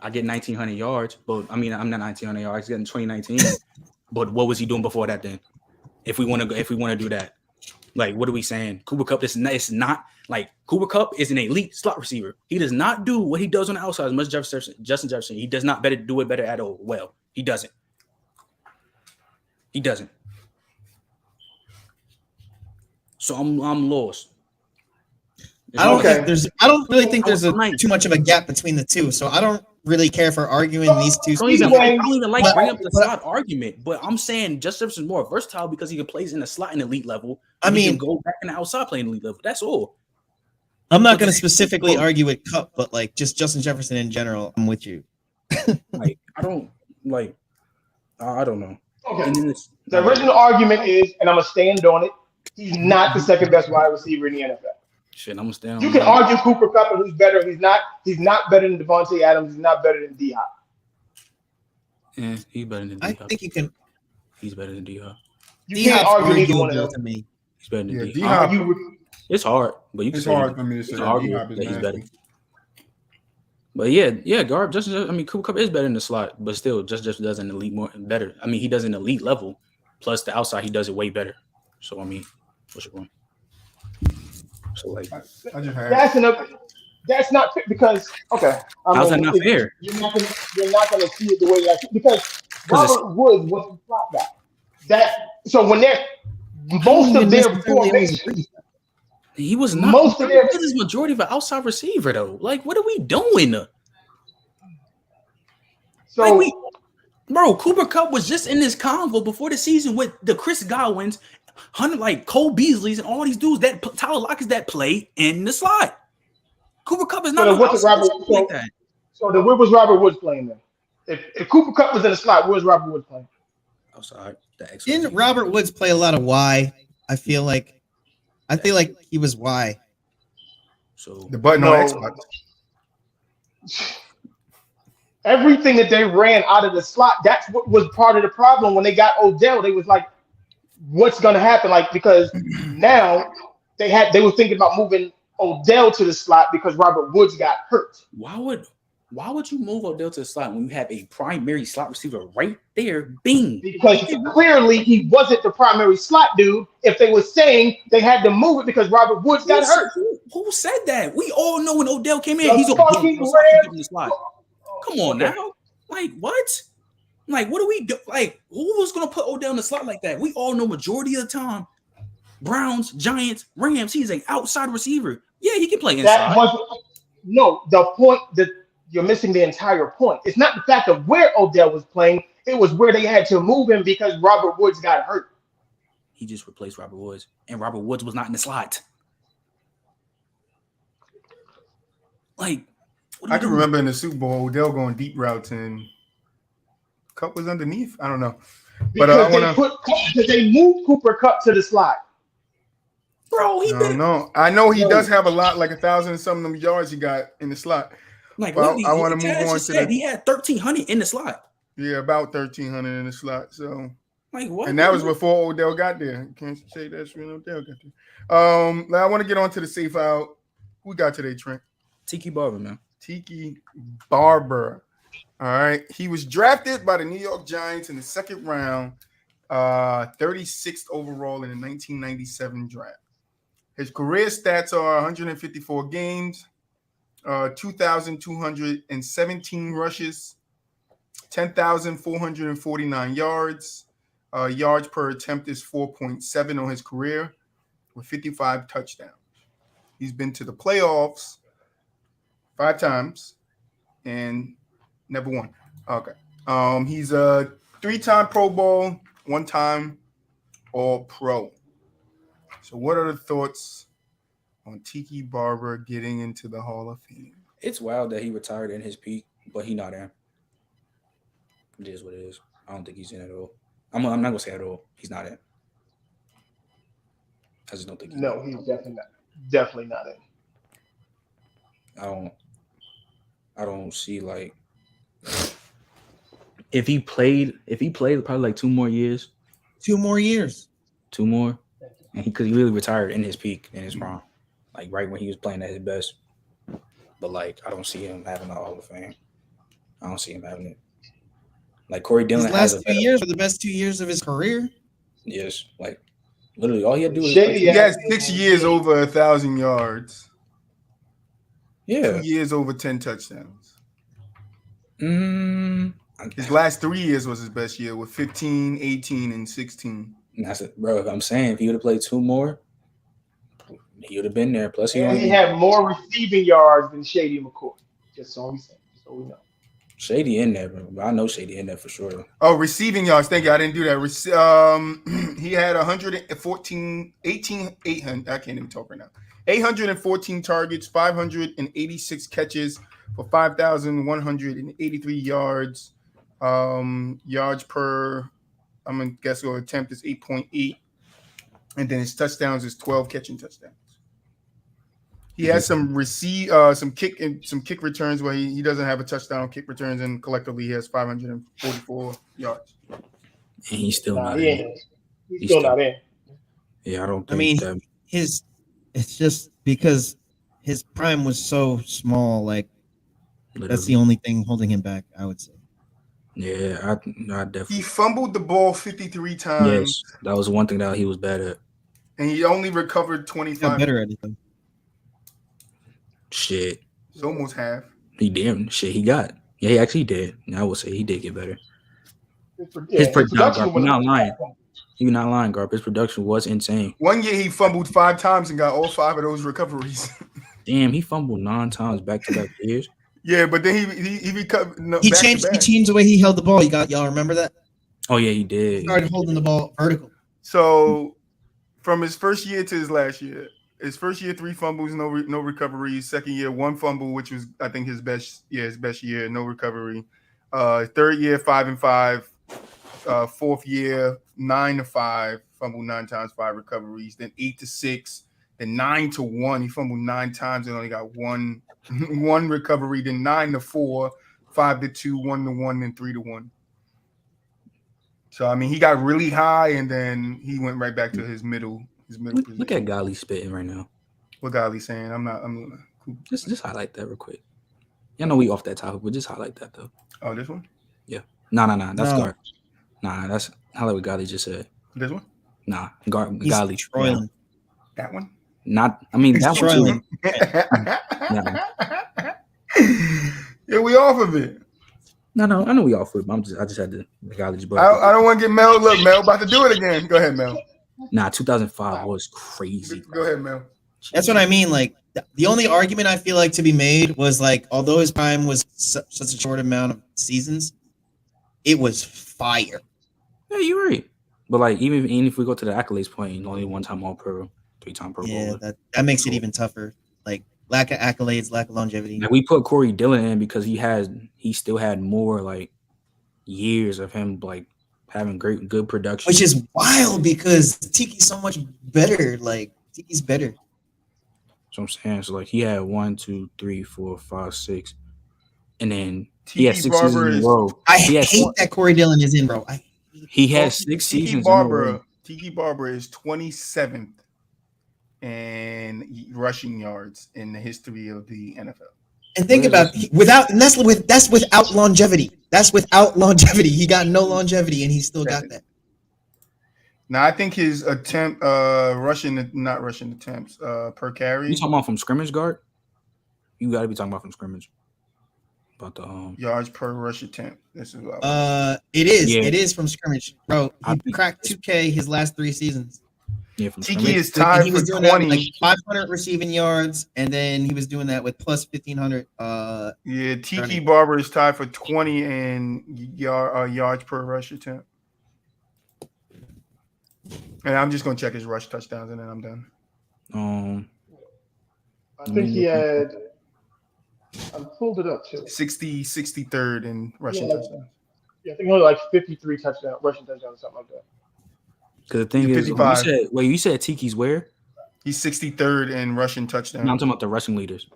I get 1,900 yards, but I mean I'm not 1,900 yards. Getting 2019, but what was he doing before that? Then, if we want to do that, like what are we saying? Cooper Kupp is not like Cooper Kupp is an elite slot receiver. He does not do what he does on the outside as much as Justin Jefferson. He does not do it better at all. Well, he doesn't. He doesn't. So I'm lost. I don't really think there's too much of a gap between the two. So I don't really care for arguing these two. I don't even like bring up the slot argument, but I'm saying Justin Jefferson is more versatile because he can play in the slot in elite level. I mean, he can go back in the outside playing elite level. That's all. I'm not going to specifically argue with Kupp, but like just Justin Jefferson in general, I'm with you. Like I don't know. Okay. The original argument is, and I'm gonna stand on it, he's not the second best wide receiver in the NFL. Shit, I'm gonna stand on You can argue Cooper Kupp and who's better. He's not better than Devontae Adams. He's not better than D-Hop. Yeah, he's better than D-Hop. I think you can. He's better than D-Hop. You can't argue neither one of them. He's better than D-Hop. It's hard, but you can say hard for me to say D-Hop is he's better. But yeah, guard Justin. I mean, Cooper Kupp is better in the slot, but still, just does an elite more better. I mean, he does an elite level. Plus, the outside, he does it way better. So I mean, what's your point? So like, that's not because okay. How's that not fair? You're not gonna see it the way that because Robert Woods was the slot guy. So when they're most of their formation. He was not. Most of their is majority of an outside receiver though. Like, what are we doing? So, Cooper Kupp was just in this convo before the season with the Chris Godwins, Cole Beasley's, and all these dudes that Tyler Lockett's that play in the slot. Cooper Kupp is not like that. So then, where was Robert Woods playing then? If Cooper Kupp was in the slot, where's Robert Woods playing? Outside. Didn't Robert Woods play a lot of Y? I feel like he was Y. So the button on Xbox. Everything that they ran out of the slot, that's what was part of the problem when they got Odell. They was like, what's gonna happen? Like, because now they were thinking about moving Odell to the slot because Robert Woods got hurt. Why would you move Odell to the slot when you have a primary slot receiver right there? Bing. Because clearly he wasn't the primary slot dude. If they were saying they had to move it because Robert Woods got hurt. Who said that? We all know when Odell came in, he's a slot. Come on now. Like what? Like what do we do? Like who was gonna put Odell in the slot like that? We all know majority of the time, Browns, Giants, Rams, he's an outside receiver. Yeah, he can play inside. The point that you're missing the entire point. It's not the fact of where Odell was playing. It was where they had to move him because Robert Woods got hurt. He just replaced Robert Woods, and Robert Woods was not in the slot. Like, I can remember in the Super Bowl, Odell going deep routes and Kupp was underneath. I don't know. Because they moved Cooper Kupp to the slot. Bro, I know he does have a lot, like 1,000 and some of them yards he got in the slot. Like, well, I want to move on to that. He had 1,300 in the slot. Yeah, about 1,300 in the slot. So, like, what? And that was before Odell got there. Can't say that's when Odell got there. I want to get on to the safe out. Who got today, Trent? Tiki Barber, man. Tiki Barber. All right. He was drafted by the New York Giants in the second round, 36th overall in the 1997 draft. His career stats are 154 games, 2,217 rushes, 10,449 yards. Yards per attempt is 4.7 on his career with 55 touchdowns. He's been to the playoffs 5 times and never won. Okay. He's a 3-time Pro Bowl, 1-time All-Pro. So what are the thoughts on Tiki Barber getting into the Hall of Fame? It's wild that he retired in his peak, but he's not in. It is what it is. I don't think he's in at all. I'm not going to say at all. He's not in. I just don't think he's in. He's definitely not in. I don't see, like, If he played probably like 2 more years, 2 more years. 2 more, and because he really retired in his peak, in his prime, like right when he was playing at his best. But like, I don't see him having a Hall of Fame. I don't see him having it. Like Corey His Dillon has last a 2 years were the best 2 years of his career. yes, like literally all he had to do was Shady He play. has 6 years over 1,000 yards. Yeah. 2 years over 10 touchdowns. Mm, His last 3 years was his best year with 15, 18, and 16. that's it, bro. I'm saying if he would have played 2 more, he would have been there. Plus, he And he only had more receiving yards than Shady McCoy. Just so we say, so we know. Shady in there, bro. I know Shady in there for sure. Oh, receiving yards. Thank you. I didn't do that. He had 114, 18, 800. I can't even talk right now. 814 targets, 586 catches for 5,183 yards. Yards per, I'm going to guess, attempt is 8.8. And then his touchdowns is 12 catching touchdowns. He has some kick returns where he doesn't have a touchdown on kick returns, and collectively he has 544 yards. And he's still Nah, not he in. ain't. He's still not in. Yeah, I don't think I mean, that. it's just because his prime was so small. Like Literally. that's the only thing holding him back, I would say. Yeah, I definitely. He fumbled the ball 53 times. Yes, that was one thing that he was bad at. And he only recovered He got 25. better at it though. Shit, It's almost half. he did. Shit, he got. Yeah, he actually did. I would say he did get better. His production was not lying. You're not lying, Garb. His production was insane. One year he fumbled 5 times and got all 5 of those recoveries. Damn, he fumbled 9 times back-to-back years. Yeah, but then he recovered. No, He changed the way he held the ball. Y'all remember that? Oh yeah, he did. He started holding the ball vertical. So from his first year to his last year, his first year 3 fumbles, no recoveries. Second year 1 fumble, which was I think his best year, no recovery. Third year 5 and 5. Fourth year 9-5, fumbled 9 times, 5 recoveries. Then 8-6, then 9-1. He fumbled 9 times and only got one recovery. Then 9-4, 5-2, 1-1, and 3-1. So I mean, he got really high and then he went right back to his middle position. Look at Golly spitting right now. What Golly saying? Just highlight that real quick. I know we off that topic, but just highlight that though. Oh, this one? Yeah. Nah. That's No. Gar. Nah, that's highlight what Golly just said. This one? Nah, He's Golly. trolling. That one? Not. I mean, that one too. Yeah, we off of it. No, I know we all for it. But I just had to acknowledge. But I don't want to get Mel. Look, Mel about to do it again. Go ahead, Mel. nah, 2005 was crazy. Go ahead, Mel. That's what I mean. Like the only argument I feel like to be made was like, although his prime was such a short amount of seasons, it was fire. Yeah, you're right. But like, even if we go to the accolades point, only 1-time All-Pro, 3-time Pro Yeah, Bowler. that makes it even tougher. Like lack of accolades, lack of longevity. Like we put Corey Dillon in because he still had more like years of him like having good production, Which is wild because Tiki's so much better. Like Tiki's better. So I'm saying, so like he had 1, 2, 3, 4, 5, 6, and then he had 6 seasons in a row. I He hate had that Corey Dillon is in, bro. He had 6 seasons in a row. Tiki Barber is 27th in rushing yards in the history of the NFL. And think about that's without longevity. That's without longevity. He got no longevity, and he still got that. Now I think his attempt, rushing attempts per carry. You talking about from scrimmage, guard? You got to be talking about from scrimmage. About the yards per rush attempt. This is what it is from scrimmage, bro. He cracked 2K his last 3 seasons. Yeah, from Tiki scrimmage. is tied he for was doing 20. that with, like 500 receiving yards, and then he was doing that with plus 1,500. Yeah, Tiki running. Barber is tied for 20 in yards per rush attempt. And I'm just gonna check his rush touchdowns, and then I'm done. I think he had. I pulled it up too. 63rd in rushing touchdowns. Yeah, I think only like 53 rushing touchdowns, something like that. Because the thing is, you said Tiki's where? He's 63rd in rushing touchdowns. No, I'm talking about the rushing leaders.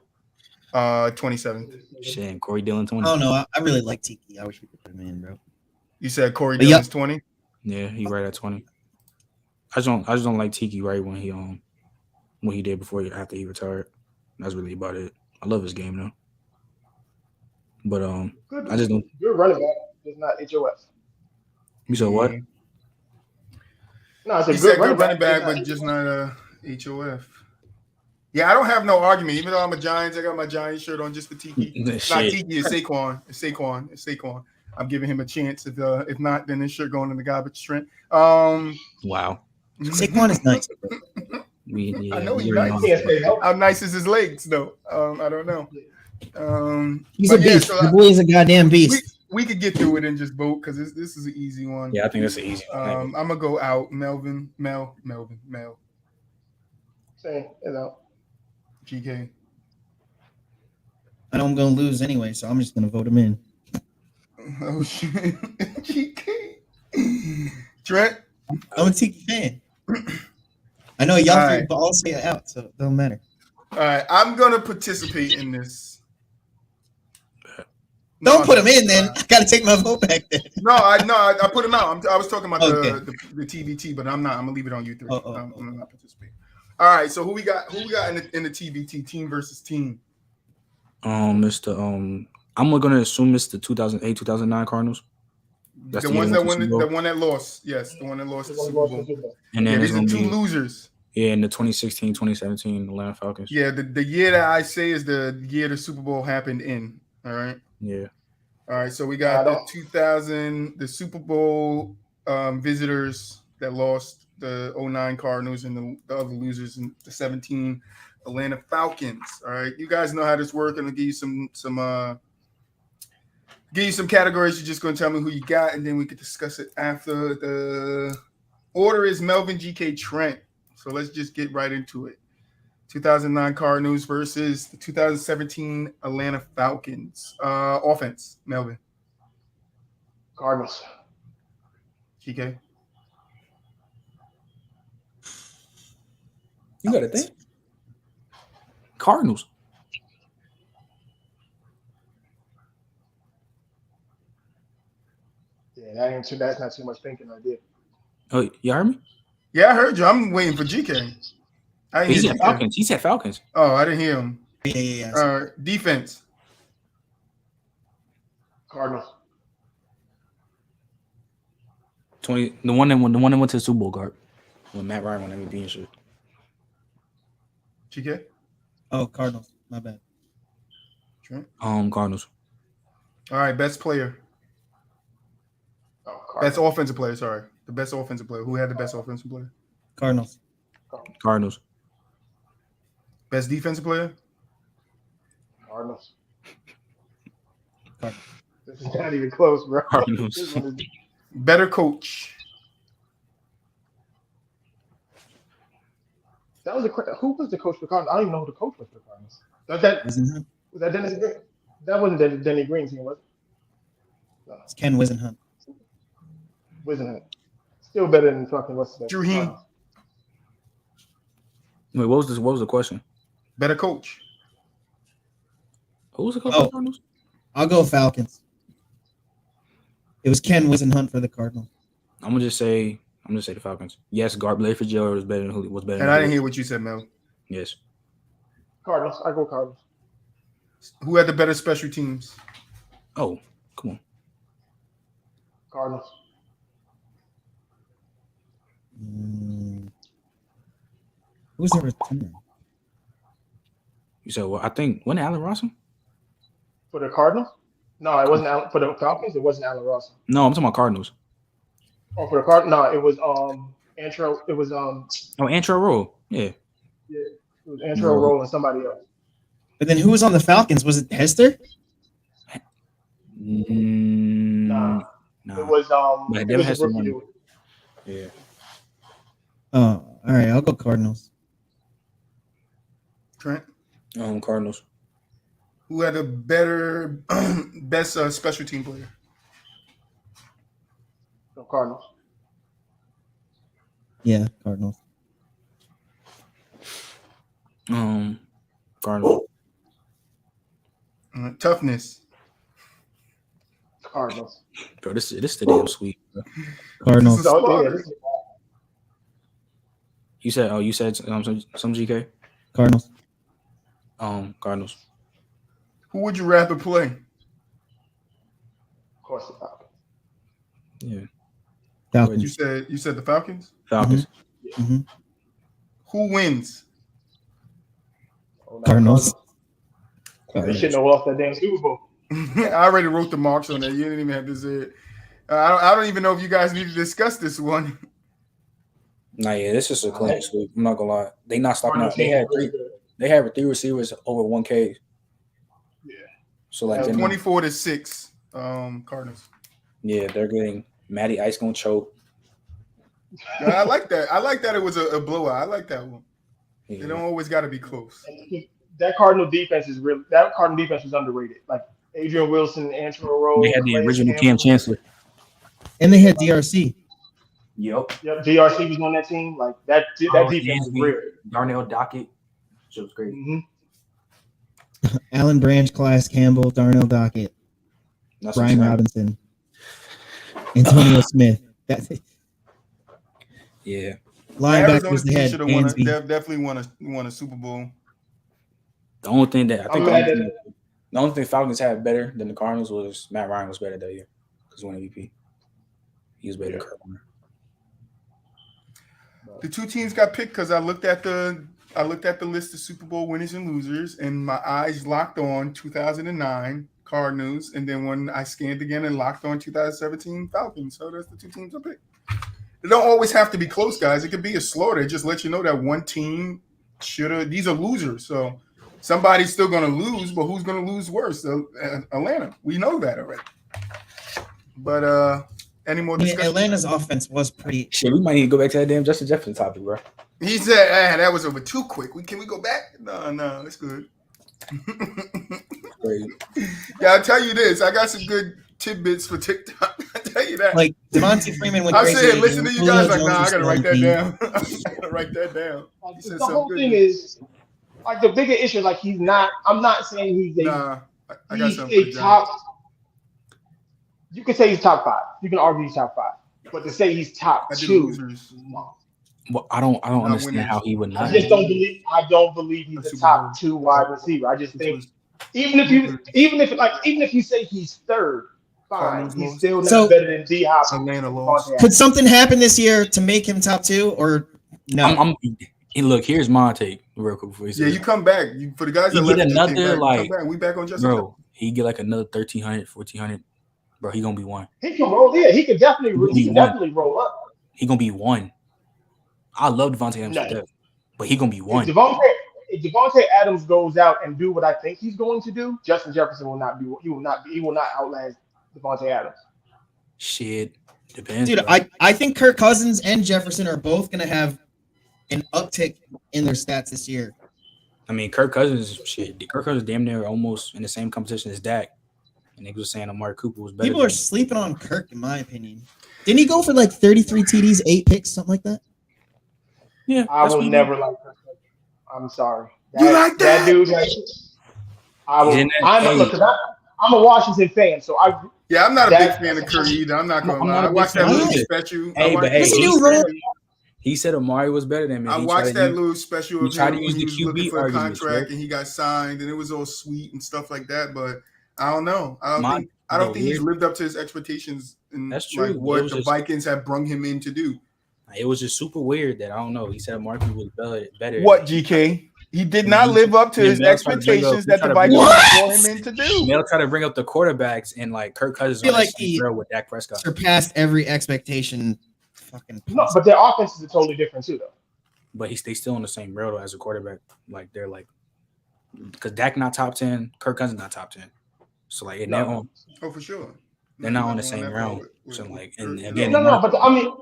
27th. Shit, Corey Dillon 20. Oh no, I really like Tiki. I wish we could put him in, bro. You said Corey But Dillon's 20. Yeah, he right at 20. I just don't like Tiki right when he did after he retired. That's really about it. I love his game though. But I just don't. Good running back, just not HOF. You said what? No, it's a He good said good running just back, not but just not a HOF. Yeah, I don't have no argument. Even though I'm a Giants, I got my Giants shirt on just for Tiki. Not Tiki, it's Saquon. It's Saquon. I'm giving him a chance. If not, then this shirt going in the garbage Trent. Wow. Saquon is nice. I know he's really nice. How nice is his legs, though? I don't know. He's a beast. So the boy is a goddamn beast. We could get through it and just vote because this is an easy one. Yeah, I think that's an easy one. I'm gonna go out. Melvin. Same, GK. I know I'm gonna lose anyway, so I'm just gonna vote him in. Oh shit. GK. Trent. I'm a Tiki fan. I know y'all three all say it out, so it don't matter. All right, I'm gonna participate in this. Don't put him in then. I gotta take my vote back then. No, I put him out. I was talking about Okay. the TBT, but I'm not. I'm gonna leave it on you three. Oh. I'm not participating. All right, so who we got in the TBT, team versus team? I'm gonna assume it's the 2008-2009 Cardinals. That's The one that lost. Yes, the one that lost the Super Bowl. And then these are two losers. Yeah, in the 2016-2017 Atlanta Falcons. Yeah, the year that I say is the year the Super Bowl happened in. All right. Yeah. All right, so we got the Super Bowl visitors that lost the 09 Cardinals and the other losers in the 17 Atlanta Falcons. All right, you guys know how this works. I'm gonna give you some categories. You're just gonna tell me who you got, and then we can discuss it after. The order is Melvin, GK, Trent. So let's just get right into it. 2009 Cardinals versus the 2017 Atlanta Falcons. Offense, Melvin. Cardinals. GK. You got to think. Cardinals. Yeah, that's not too much thinking right there. Oh, you heard me? Yeah, I heard you. I'm waiting for GK. He said Falcons. He said Falcons. Oh, I didn't hear him. Yeah. Defense. Cardinals. 20. The one that went to the Super Bowl, guard. When Matt Ryan won MVP and shit. GK. Oh, Cardinals. My bad. Trent. Cardinals. All right, best player. Oh, Cardinals. Best offensive player. Sorry, the best offensive player. Who had the best offensive player? Cardinals. Cardinals. Best defensive player. Cardinals. This is not even close, bro. Cardinals. Better coach. That was who was the coach for the Cardinals? I don't even know who the coach was for the Cardinals. Was that Dennis Green? That wasn't Denny Green's team, was it? No. It's Ken Wisenhunt. Wisenhunt. Still better than fucking what's that? Drew Heem. Wait, what was the question? Better coach. Who was the coach for the Cardinals? I'll go Falcons. It was Ken Wisenhunt for the Cardinals. I'm gonna say the Falcons. Yes, Larry Fitzgerald was better than Julio. And I didn't hear what you said, Mel. Yes. Cardinals. I go Cardinals. Who had the better special teams? Oh, come on. Cardinals. Who's the returner? You said, well, I think when Allen Robinson? For the Cardinals? No, it wasn't Allen. For the Falcons, it wasn't Allen Robinson. No, I'm talking about Cardinals. Oh, for the Cardinals? No, it was Antro. It was Antro Roll. Yeah. Yeah, it was Antro Roll and somebody else. But then who was on the Falcons? Was it Hester? Nah. It was Like, it was has a rookie to dude. Yeah. Oh, all right. I'll go Cardinals. Trent. Cardinals. Who had the better best special team player? No, Cardinals. Yeah, Cardinals. Cardinals. Toughness. Cardinals. Bro, this is the damn sweet. Bro. Cardinals. So, yeah, You said some GK. Cardinals. Cardinals. Who would you rather play? of course, the Falcons. Yeah. Falcons. You said the Falcons? Falcons. Mm-hmm. Who wins? Oh, no, Cardinals. They shouldn't have lost that damn Super Bowl. I already wrote the marks on that. You didn't even have to say it. I don't even know if you guys need to discuss this one. Nah, yeah, this is a clean sweep. I'm not gonna lie. They not stopping out. Cardinals They have 3 receivers over 1K. Yeah. So like 24-6, Cardinals. Yeah, they're getting Matty Ice gonna choke. I like that. I like that it was a blowout. I like that one. Yeah. They don't always got to be close. That Cardinal defense is really underrated. Like Adrian Wilson, Antero Rose. They had the original Cam Chancellor. And they had DRC. Yep. Yep, DRC was on that team. Like that defense is real. Darnell Dockett. She was great. Mm-hmm. Alan Branch, Class Campbell, Darnell Dockett, That's Brian Robinson, Antonio Smith. That's it. Yeah. Linebackers they had Dansby. Definitely won a Super Bowl. The only thing that I think I'm the only thing Falcons had better than the Cardinals was Matt Ryan was better that year because he won MVP. He was better than Kurt Warner. The two teams got picked because I looked at the list of Super Bowl winners and losers, and my eyes locked on 2009 Cardinals, and then when I scanned again and locked on 2017 Falcons. So that's the two teams I picked. They don't always have to be close, guys. It could be a slaughter. It just let you know that one team should have. These are losers, so somebody's still going to lose, but who's going to lose worse? Atlanta. We know that already. But any more discussion? Atlanta's offense was pretty. Shit, we might need to go back to that damn Justin Jefferson topic, bro. He said, that was over too quick. Can we go back? No, it's good. Crazy. Yeah, I'll tell you this. I got some good tidbits for TikTok. I'll tell you that. Like Devontae Freeman went I'm crazy. saying, listen to you guys like, nah, I got to write that MVP. down. I got to write that down. He said The something whole good. thing is like the bigger issue is like he's not. I'm not saying he's a. Nah, I got he's something for a you, top. You can say he's top 5. You can argue he's top 5, but to say he's top I did 2, losers. no. Well, I don't understand winners. how he would not. I just don't believe. I don't believe he's a top 2 wide receiver. I just think even if you say he's third, fine. He's still not better than D Hop. Atlanta lost. Could something happen this year to make him top 2 or no? And look, here's my take real quick before you say Yeah, you come back. For the guys that You left, get you another, came back. like, Come back. We back on Justin. bro, he get like another 1,300, 1,400. Bro, he gonna be one. He can roll. Yeah, he can definitely roll up. He gonna be one. I love Devontae Adams to death, but he gonna be one. If Devontae Adams goes out and do what I think he's going to do, Justin Jefferson will not be. He will not outlast Devontae Adams. Shit, depends. Dude, bro. I think Kirk Cousins and Jefferson are both gonna have an uptick in their stats this year. I mean, Kirk Cousins damn near almost in the same competition as Dak. And they was saying Amari Cooper was better. People are sleeping on Kirk, in my opinion. Didn't he go for like 33 TDs, 8 picks, something like that? Yeah, I will never like Kirk. I'm sorry. You like that? That dude? I'm a Washington fan, so I. Yeah, I'm not a big fan of Curry either. I'm not gonna lie. I watched that little special. He said Amari was better than me. I watched that little special of him when use he the was looking QB for a arguments, contract right? and he got signed and it was all sweet and stuff like that. But I don't know. I don't think he's lived up to his expectations. And that's true. Like what the Vikings have brung him in to do. It was just super weird that I don't know. He said Amari was better. What, GK? He did not live up to his expectations that the Vikings brought him in to do. They'll try to bring up the quarterbacks and like Kirk Cousins. I feel like he with Dak Prescott surpassed every expectation. Fucking no, but their offenses are totally different too, though. But they still on the same railroad as a quarterback. Like they're like, because Dak not top 10, Kirk Cousins not top 10. So like, and oh, for sure. They're not on the same round. So like, and again, but I mean,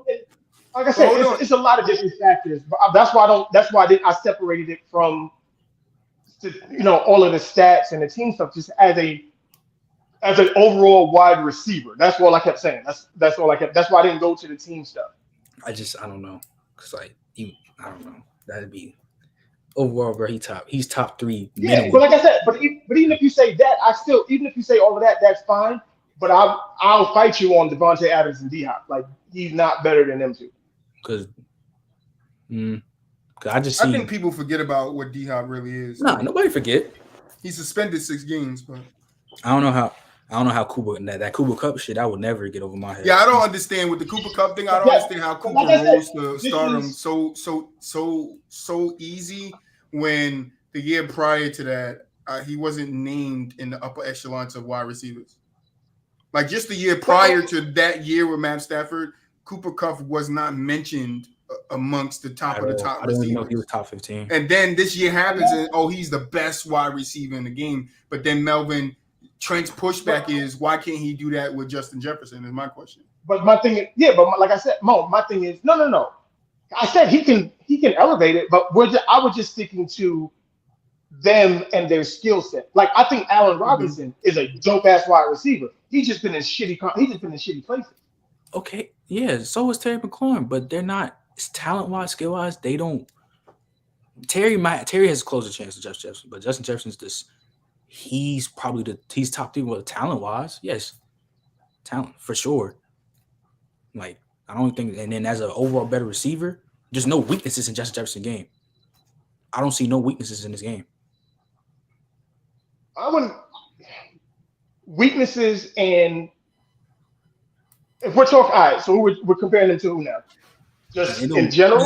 like I said, it's a lot of different factors. But that's why I separated it from, all of the stats and the team stuff just as an overall wide receiver. That's all I kept saying. That's all I kept. That's why I didn't go to the team stuff. I don't know, cause like I don't know. That'd be overall, bro. He's top 3. Yeah, but like I said, but even if you say that, even if you say all of that, that's fine. But I'll fight you on Devontae Adams and D-Hop. Like, he's not better than them two. Because I just see. I think people forget about what D-Hop really is. Nah, nobody forget. He suspended 6 games, but I don't know how Cooper that Cooper Cup shit. I would never get over my head. yeah, I don't understand with the Cooper Cup thing. I don't understand how Cooper rose to stardom so easy when the year prior to that he wasn't named in the upper echelons of wide receivers. Like just the year prior to that year with Matt Stafford, Cooper Kupp was not mentioned amongst the top of the top I receivers. didn't know he was top 15. And then this year happens, and he's the best wide receiver in the game. But then Melvin Trent's pushback is, why can't he do that with Justin Jefferson? Is my question. But my thing is, like I said, Mo, my thing is, no. I said he can elevate it, but I was just sticking to them and their skill set. Like I think Allen Robinson is a dope ass wide receiver. He's just been in shitty places. Okay, yeah. So is Terry McLaurin, but they're not talent wise, skill wise. They don't. Terry has a closer chance to Justin Jefferson, but Justin Jefferson's this. He's probably he's top 3 with talent wise. Yes, talent for sure. Like I don't think, and then as an overall better receiver, there's no weaknesses in Justin Jefferson's game. I don't see no weaknesses in this game. I wouldn't weaknesses, and if we're talking, all right, so we're comparing them to who now? Just in general?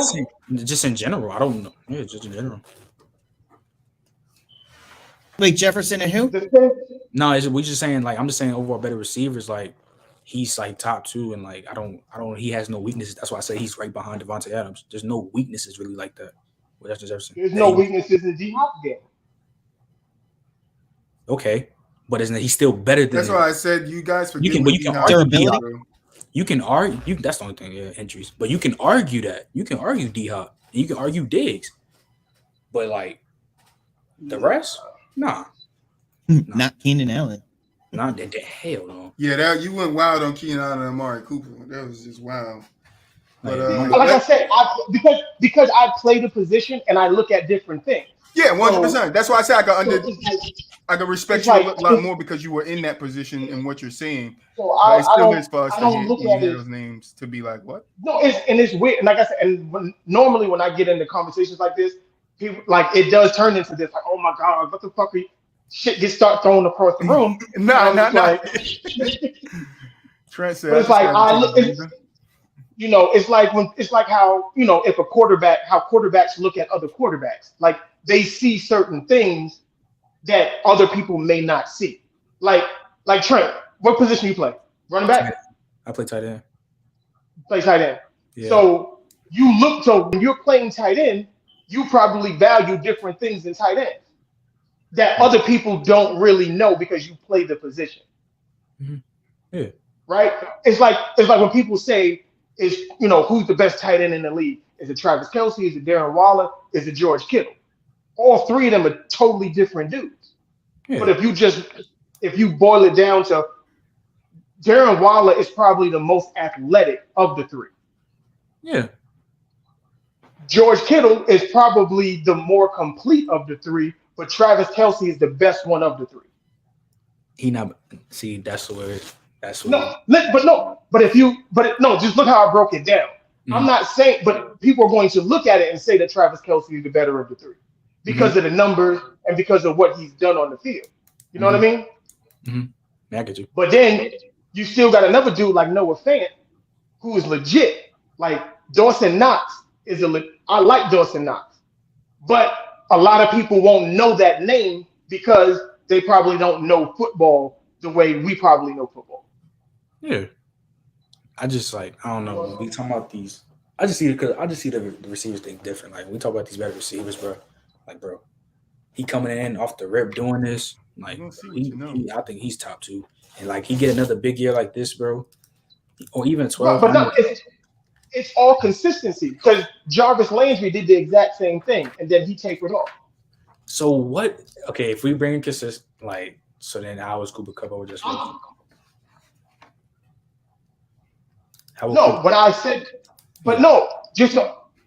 Just in general. I don't know. Yeah, just in general. Wait, Jefferson and who? No, we just saying like I'm just saying overall better receivers. Like he's like top 2, and like I don't. He has no weaknesses. That's why I say he's right behind Devontae Adams. There's no weaknesses really like that with Justin Jefferson. There's no weaknesses in D-Hop game. Okay, but isn't he still better than? That's why I said you guys forget. You can argue D-Hop. You can argue. That's the only thing. Yeah, injuries. But you can argue that. You can argue D-Hop. You can argue Diggs. But like the rest, nah. Not Keenan Allen. Not that. Hell no. Yeah, that you went wild on Keenan Allen and Amari Cooper. That was just wild. But like I said, because I play the position and I look at different things. Yeah, 100%. That's why I say I can respect you a lot more because you were in that position and what you're saying. So it still is for us to hear those names to be like, what? No, it's weird. And like I said, and normally when I get into conversations like this, people like it does turn into this like, oh my god, what the fuck are you? Shit gets start thrown across the room. No. Trent said, it's like it's like when it's like how if a quarterback, how quarterbacks look at other quarterbacks, like they see certain things that other people may not see. Like Trent, what position you play? Running back? I play tight end. Play tight end. Yeah. So when you're playing tight end, you probably value different things in tight ends that other people don't really know because you play the position. Mm-hmm. Yeah. Right? It's like when people say who's the best tight end in the league? Is it Travis Kelce? Is it Darren Waller? Is it George Kittle? All 3 of them are totally different dudes. Yeah. But if you boil it down to Darren Waller is probably the most athletic of the 3. Yeah. George Kittle is probably the more complete of the 3, but Travis Kelce is the best one of the 3. That's where. Just look how I broke it down. Mm-hmm. I'm not saying, but people are going to look at it and say that Travis Kelce is the better of the 3 because of the numbers and because of what he's done on the field. You know what I mean? Mm-hmm. I get you. But then you still got another dude like Noah Fant who is legit. Like Dawson Knox I like Dawson Knox, but a lot of people won't know that name because they probably don't know football the way we probably know football. Yeah. I just I don't know. When we talk about these, I just see the receivers thing different. Like we talk about these better receivers, bro. Like, bro, he coming in off the rip doing this. Like, I think he's top 2. And like he get another big year like this, bro, or even 12. But no, it's all consistency because Jarvis Landry did the exact same thing and then he tapered off. So what? Okay, if we bring consistent, so then I was Cooper Kupp over just.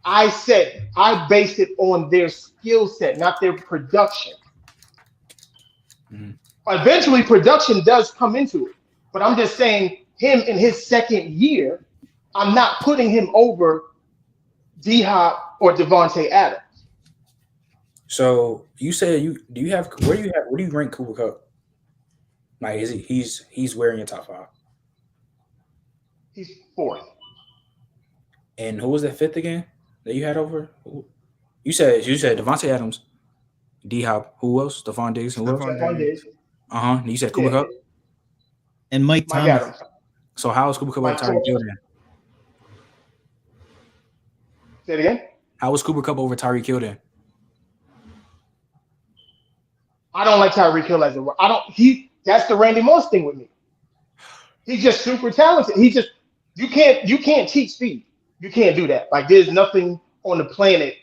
I said I based it on their skill set, not their production. Mm-hmm. Eventually, production does come into it, But I'm just saying, him in his second year, I'm not putting him over D-Hop or Devontae Adams. So you said where do you rank Cooper Kupp? Like he's wearing your top 5. He's 4th. And who was that 5th again that you had over? You said Devontae Adams, D Hop. Who else? Stephon Diggs. Who else? Stephon Diggs. You said Cooper Kupp and Mike Thomas. Adams. So how is Cooper Kupp over Tyreek Hill then? Say it again. How was Cooper Kupp over Tyreek Hill then? I don't like Tyreek Hill as a. That's the Randy Moss thing with me. He's just super talented. You can't teach speed. You can't do that. Like there's nothing on the planet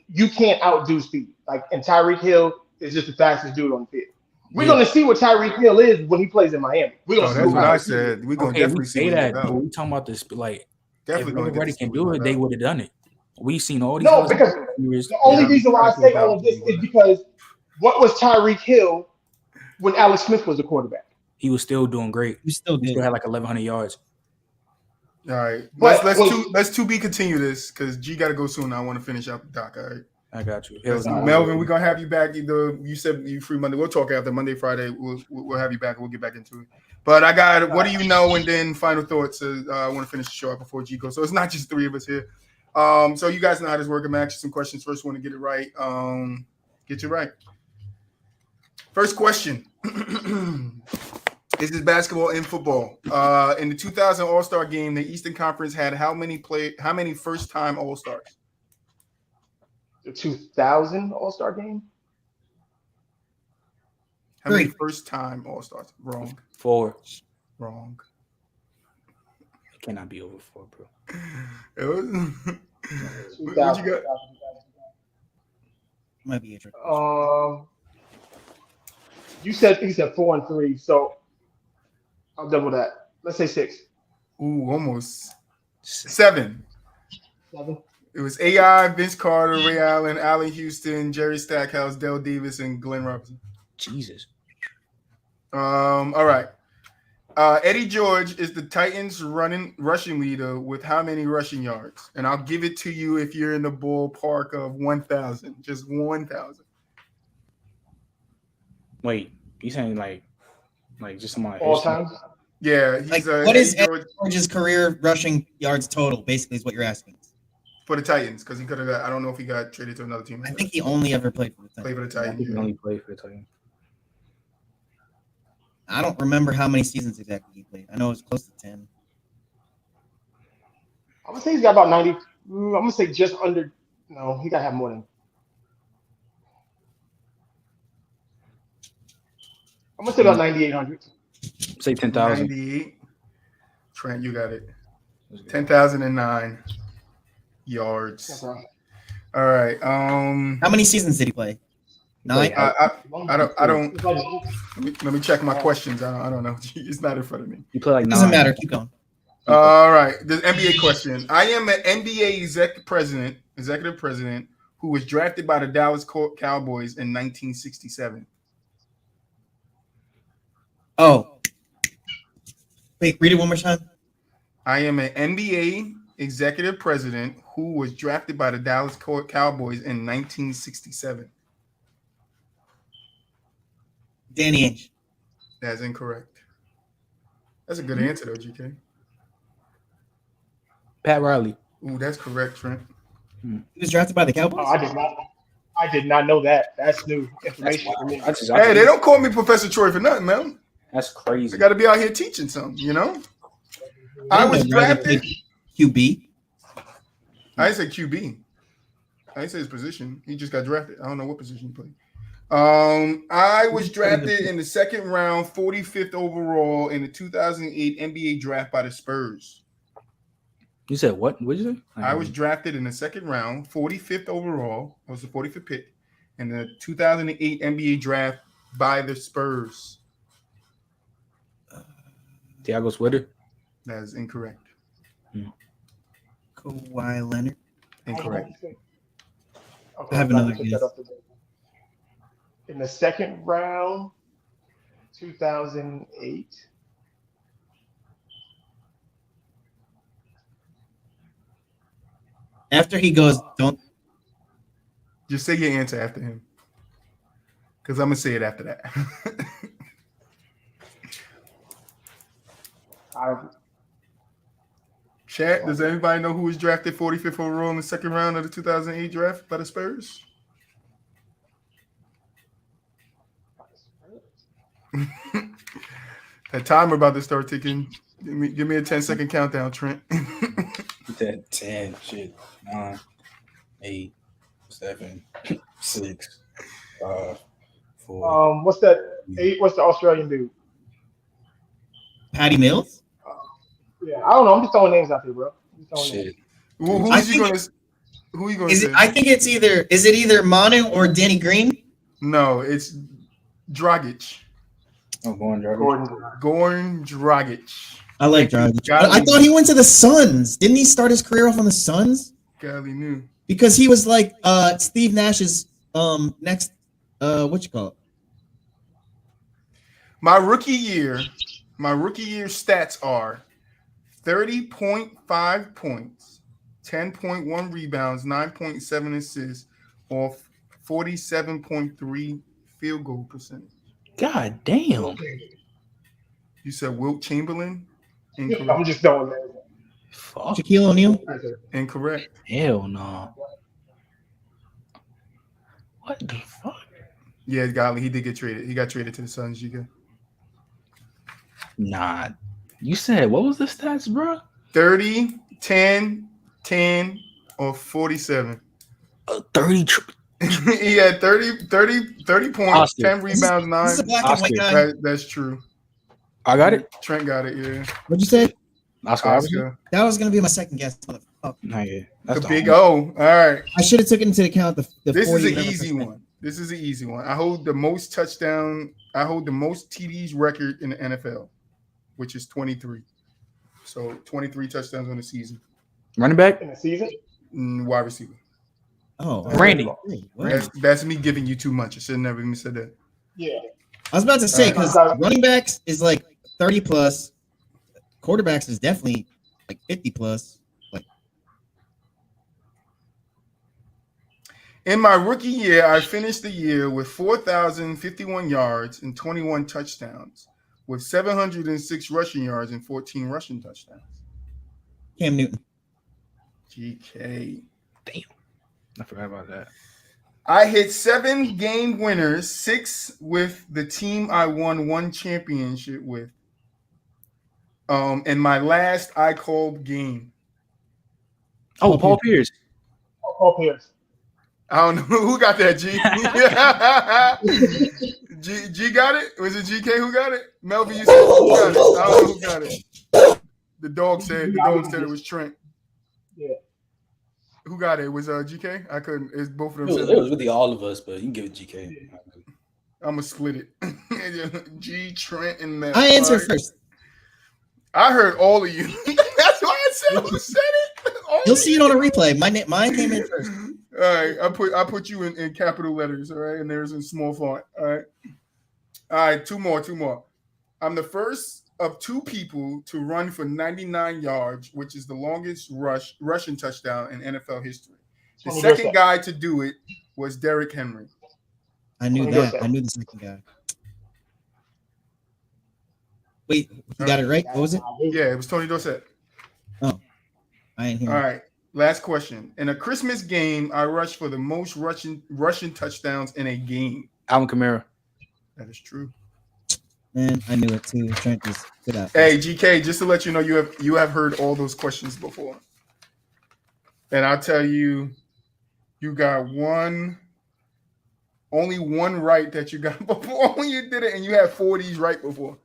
you can't outdo speed. Like and Tyreek Hill is just the fastest dude on the field. We're gonna see what Tyreek Hill is when he plays in Miami. We're gonna see that's what I Tyreek said. We're gonna Okay, definitely we see say that, that. but we talking about this like Definitely if gonna everybody get can to do see it, they that. would have done it. We've seen all these. No, because the only reason why I say all of this is because what was Tyreek Hill when Alex Smith was the quarterback? He was still doing great. You still He did. still had like 1,100 yards. All right, But let's to be continue this because G got to go soon. I want to finish up the doc. All right, I got you. Melvin, we're gonna have you back. You said you free Monday. We'll talk after Monday, Friday. We'll have you back. We'll get back into it. But I got what do you know, and then final thoughts. I want to finish the show up before G goes. So it's not just 3 of us here. So you guys know how this works. I'm asking some questions. First one to get it right. Get you right. First question. This is basketball and football. In the 2000 All-Star game, the Eastern Conference had how many first-time All-Stars? The 2000 All-Star game? How many first-time All-Stars? Wrong. 4. Wrong. It cannot be over 4, bro. It was, what you got? Might be a trick. He said 4 and 3, so I'll double that. Let's say 6. Ooh, almost 7. 7. It was AI, Vince Carter, Ray Allen, Allen Houston, Jerry Stackhouse, Dale Davis, and Glenn Robinson. Jesus. All right. Eddie George is the Titans rushing leader with how many rushing yards? And I'll give it to you if you're in the ballpark of 1,000. Just 1,000. Wait, you saying like just somebody All time? Yeah. He's, what is Eddie George's career rushing yards total? Basically, is what you're asking. For the Titans, because he could have got. I don't know if he got traded to another team. I think he only ever played for the Titans. Played for the I Titans. think he only played for the Titans. I don't remember how many seasons exactly he played. I know it was close to 10. I'm gonna say he's got about 90. I'm gonna say just under. No, he gotta have more than. I'm gonna say about 9,800. Say 10,000. 98. Trent, you got it. 10,009 yards. That's right. All right. How many seasons did he play? 9. I don't. Let me check my questions. I don't know. It's not in front of me. You play like It doesn't 9. matter. Keep going. All right. The NBA question. I am an NBA executive president who was drafted by the Dallas Cowboys in 1967. Oh. Wait, read it one more time. I am an NBA executive president who was drafted by the Dallas Cowboys in 1967. Danny Ainge. That's incorrect. That's a good answer, though, GK. Pat Riley. Ooh, that's correct, Trent. He was drafted by the Cowboys? Oh, I did not know that. That's new information for me. Hey, they don't call me Professor Troy for nothing, man. That's crazy. I got to be out here teaching something, you know? I was drafted. QB? I didn't say QB. I didn't say his position. He just got drafted. I don't know what position he played. I was drafted in the second round, 45th overall in the 2008 NBA draft by the Spurs. You said what? What did you say? I was drafted in the second round, 45th overall. I was the 45th pick in the 2008 NBA draft by the Spurs. Thiago Switter. That is incorrect. Kawhi Leonard. Incorrect. Okay, I have another pick guess. that up today. In the second round, 2008. After he goes, don't. Just say your answer after him. Because I'm going to say it after that. Chat, does anybody know who was drafted 45th overall in the second round of the 2008 draft by the Spurs? That timer about to start ticking. Give me a 10-second countdown, Trent. That 10, shit, 9, 8, 7, 6, 5, 4. What's that? What's the Australian dude? Patty Mills? Yeah, I don't know. I'm just throwing names out there, bro. Shit. Who are you going to say? I think it's either Manu or Danny Green. No, it's Dragic. Oh, Goran Dragic. I like Dragic. I thought he went to the Suns. Didn't he start his career off on the Suns? Golly knew. Because he was like Steve Nash's next what you call it? My rookie year stats are 30.5 points, 10.1 rebounds, 9.7 assists, or 47.3 field goal percentage. God damn. You said Wilt Chamberlain? Incorrect. I'm just throwing names. Fuck. Shaquille O'Neal? Incorrect. Hell no. What the fuck? Yeah, Godly, he did get traded. He got traded to the Suns, Giga. Nah. You said, what was the stats, bro? 30, 10, 10, or 47. 30. He had 30 points, Oscar. 10 rebounds, 9. This is a black and white guy. That's true. I got it. Trent got it, yeah. What'd you say? Oscar. That was gonna be my second guess. Oh, yeah. That's the big O. All right. I should have taken into account the This is 40 an easy one. This is an easy one. I hold the most TDs record in the NFL, which is 23. So 23 touchdowns on the season. Running back? In the season? Wide receiver. Oh, Randy. That's me giving you too much. I should have never even said that. Yeah. I was about to say, because running backs is like 30 plus, quarterbacks is definitely like 50 plus. Like, in my rookie year, I finished the year with 4,051 yards and 21 touchdowns, with 706 rushing yards and 14 rushing touchdowns. Cam Newton. GK. Damn. I forgot about that. I hit 7 game winners, 6 with the team I won 1 championship with. And my last I called game. Oh, Paul Pierce. Paul Pierce. I don't know who got that. G got it. Was it GK who got it? Melvin, you said who got it? I don't know who got it. The dog said it was Trent. Yeah. Who got it? Was GK? I couldn't. It's both of them. It was really all of us, but you can give it GK. I'm gonna split it. G, Trent, and Mel. I answer first. I heard all of you. That's why I said who said it. You'll see it on a replay. Mine came in first. All right, I put you in capital letters. All right, and there's in small font. All right. Two more. I'm the first of 2 people to run for 99 yards, which is the longest rushing touchdown in NFL history. The second guy to do it was Derrick Henry. I knew that. I knew the second guy. Wait, you got it right? What was it? Yeah, it was Tony Dorsett. Oh, I ain't here. All right, last question. In a Christmas game, I rushed for the most rushing touchdowns in a game. Alvin Kamara. That is true. Man, I knew it too. Trent is good at. Hey, GK, just to let you know, you have heard all those questions before, and I'll tell you, you got only one right that you got before. Only you did it, and you had 4 of these right before.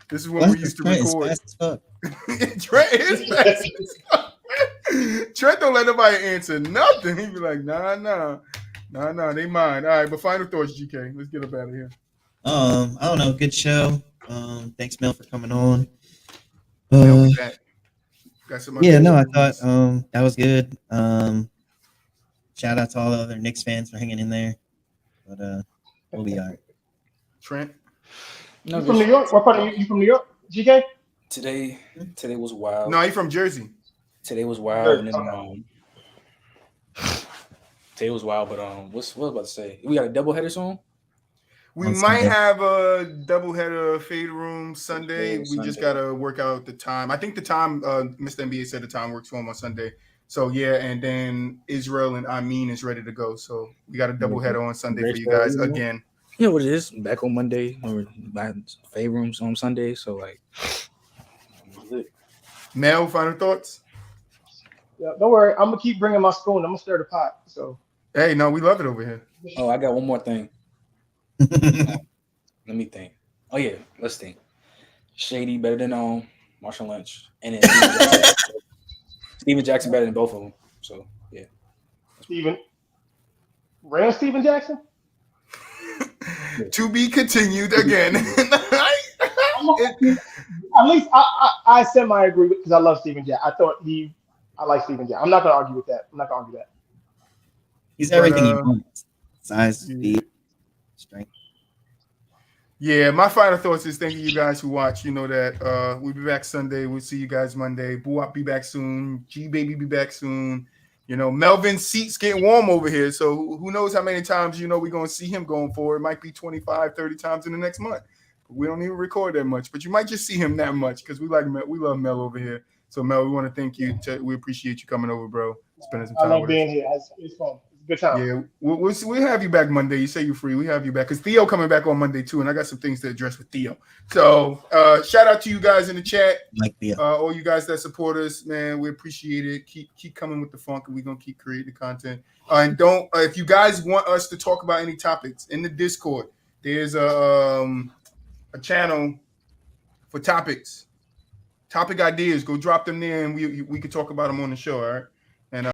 This is when we used to record. Trent is fast as fuck. Trent don't let nobody answer nothing. He be like, nah, they mine. All right, but final thoughts, GK. Let's get up out of here. I don't know. Good show. Thanks, Mel, for coming on. I thought that was good. Shout out to all the other Knicks fans for hanging in there. But we'll be all right. Trent? You from New York? What part of you from New York? GK? Today was wild. No, he's from Jersey. Today was wild, Very and then tough. today was wild. But what was I about to say? We got a doubleheader soon. We On might Sunday. have a doubleheader fade room Sunday. Yeah, We just Sunday. gotta work out the time. I think the time Mr. NBA said the time works for him on Sunday. So yeah, and then Israel and Amin is ready to go. So we got a doubleheader on Sunday for you guys again. You know what it is? Back on Monday or fade rooms on Sunday. So like, Mel, final thoughts? Yeah, don't worry. I'm gonna keep bringing my spoon. I'm gonna stir the pot. So Hey, no, we love it over here. oh, I got one more thing. Let me think. Oh yeah, let's think. Shady better than Marshall Lynch, and then Steven Jackson better than both of them. So yeah, Steven Jackson. To be continued again. At least I semi-agree because I love Steven Jackson. I like Steven Jackson. I'm not gonna argue with that. He's everything he wants. Size, speed, strength. Yeah, my final thoughts is thank you guys who watch. You know that we'll be back Sunday. We'll see you guys Monday. BooWop be back soon. Gbaby be back soon. You know, Melvin's seats getting warm over here. So who knows how many times, we're going to see him going forward. It might be 25, 30 times in the next month. We don't even record that much, but you might just see him that much because we love Mel over here. So Mel, we want to thank you. We appreciate you coming over, bro. Spending some time I love with being us. here. It's fun. It's a good time. Yeah, we'll have you back Monday. You say you're free. We have you back because Theo coming back on Monday too, and I got some things to address with Theo. So shout out to you guys in the chat, Like Theo. all you guys that support us, man. We appreciate it. Keep coming with the funk, and we're gonna keep creating the content. And don't if you guys want us to talk about any topics in the Discord, there's a channel for topic ideas. Go drop them there, and we can talk about them on the show. All right.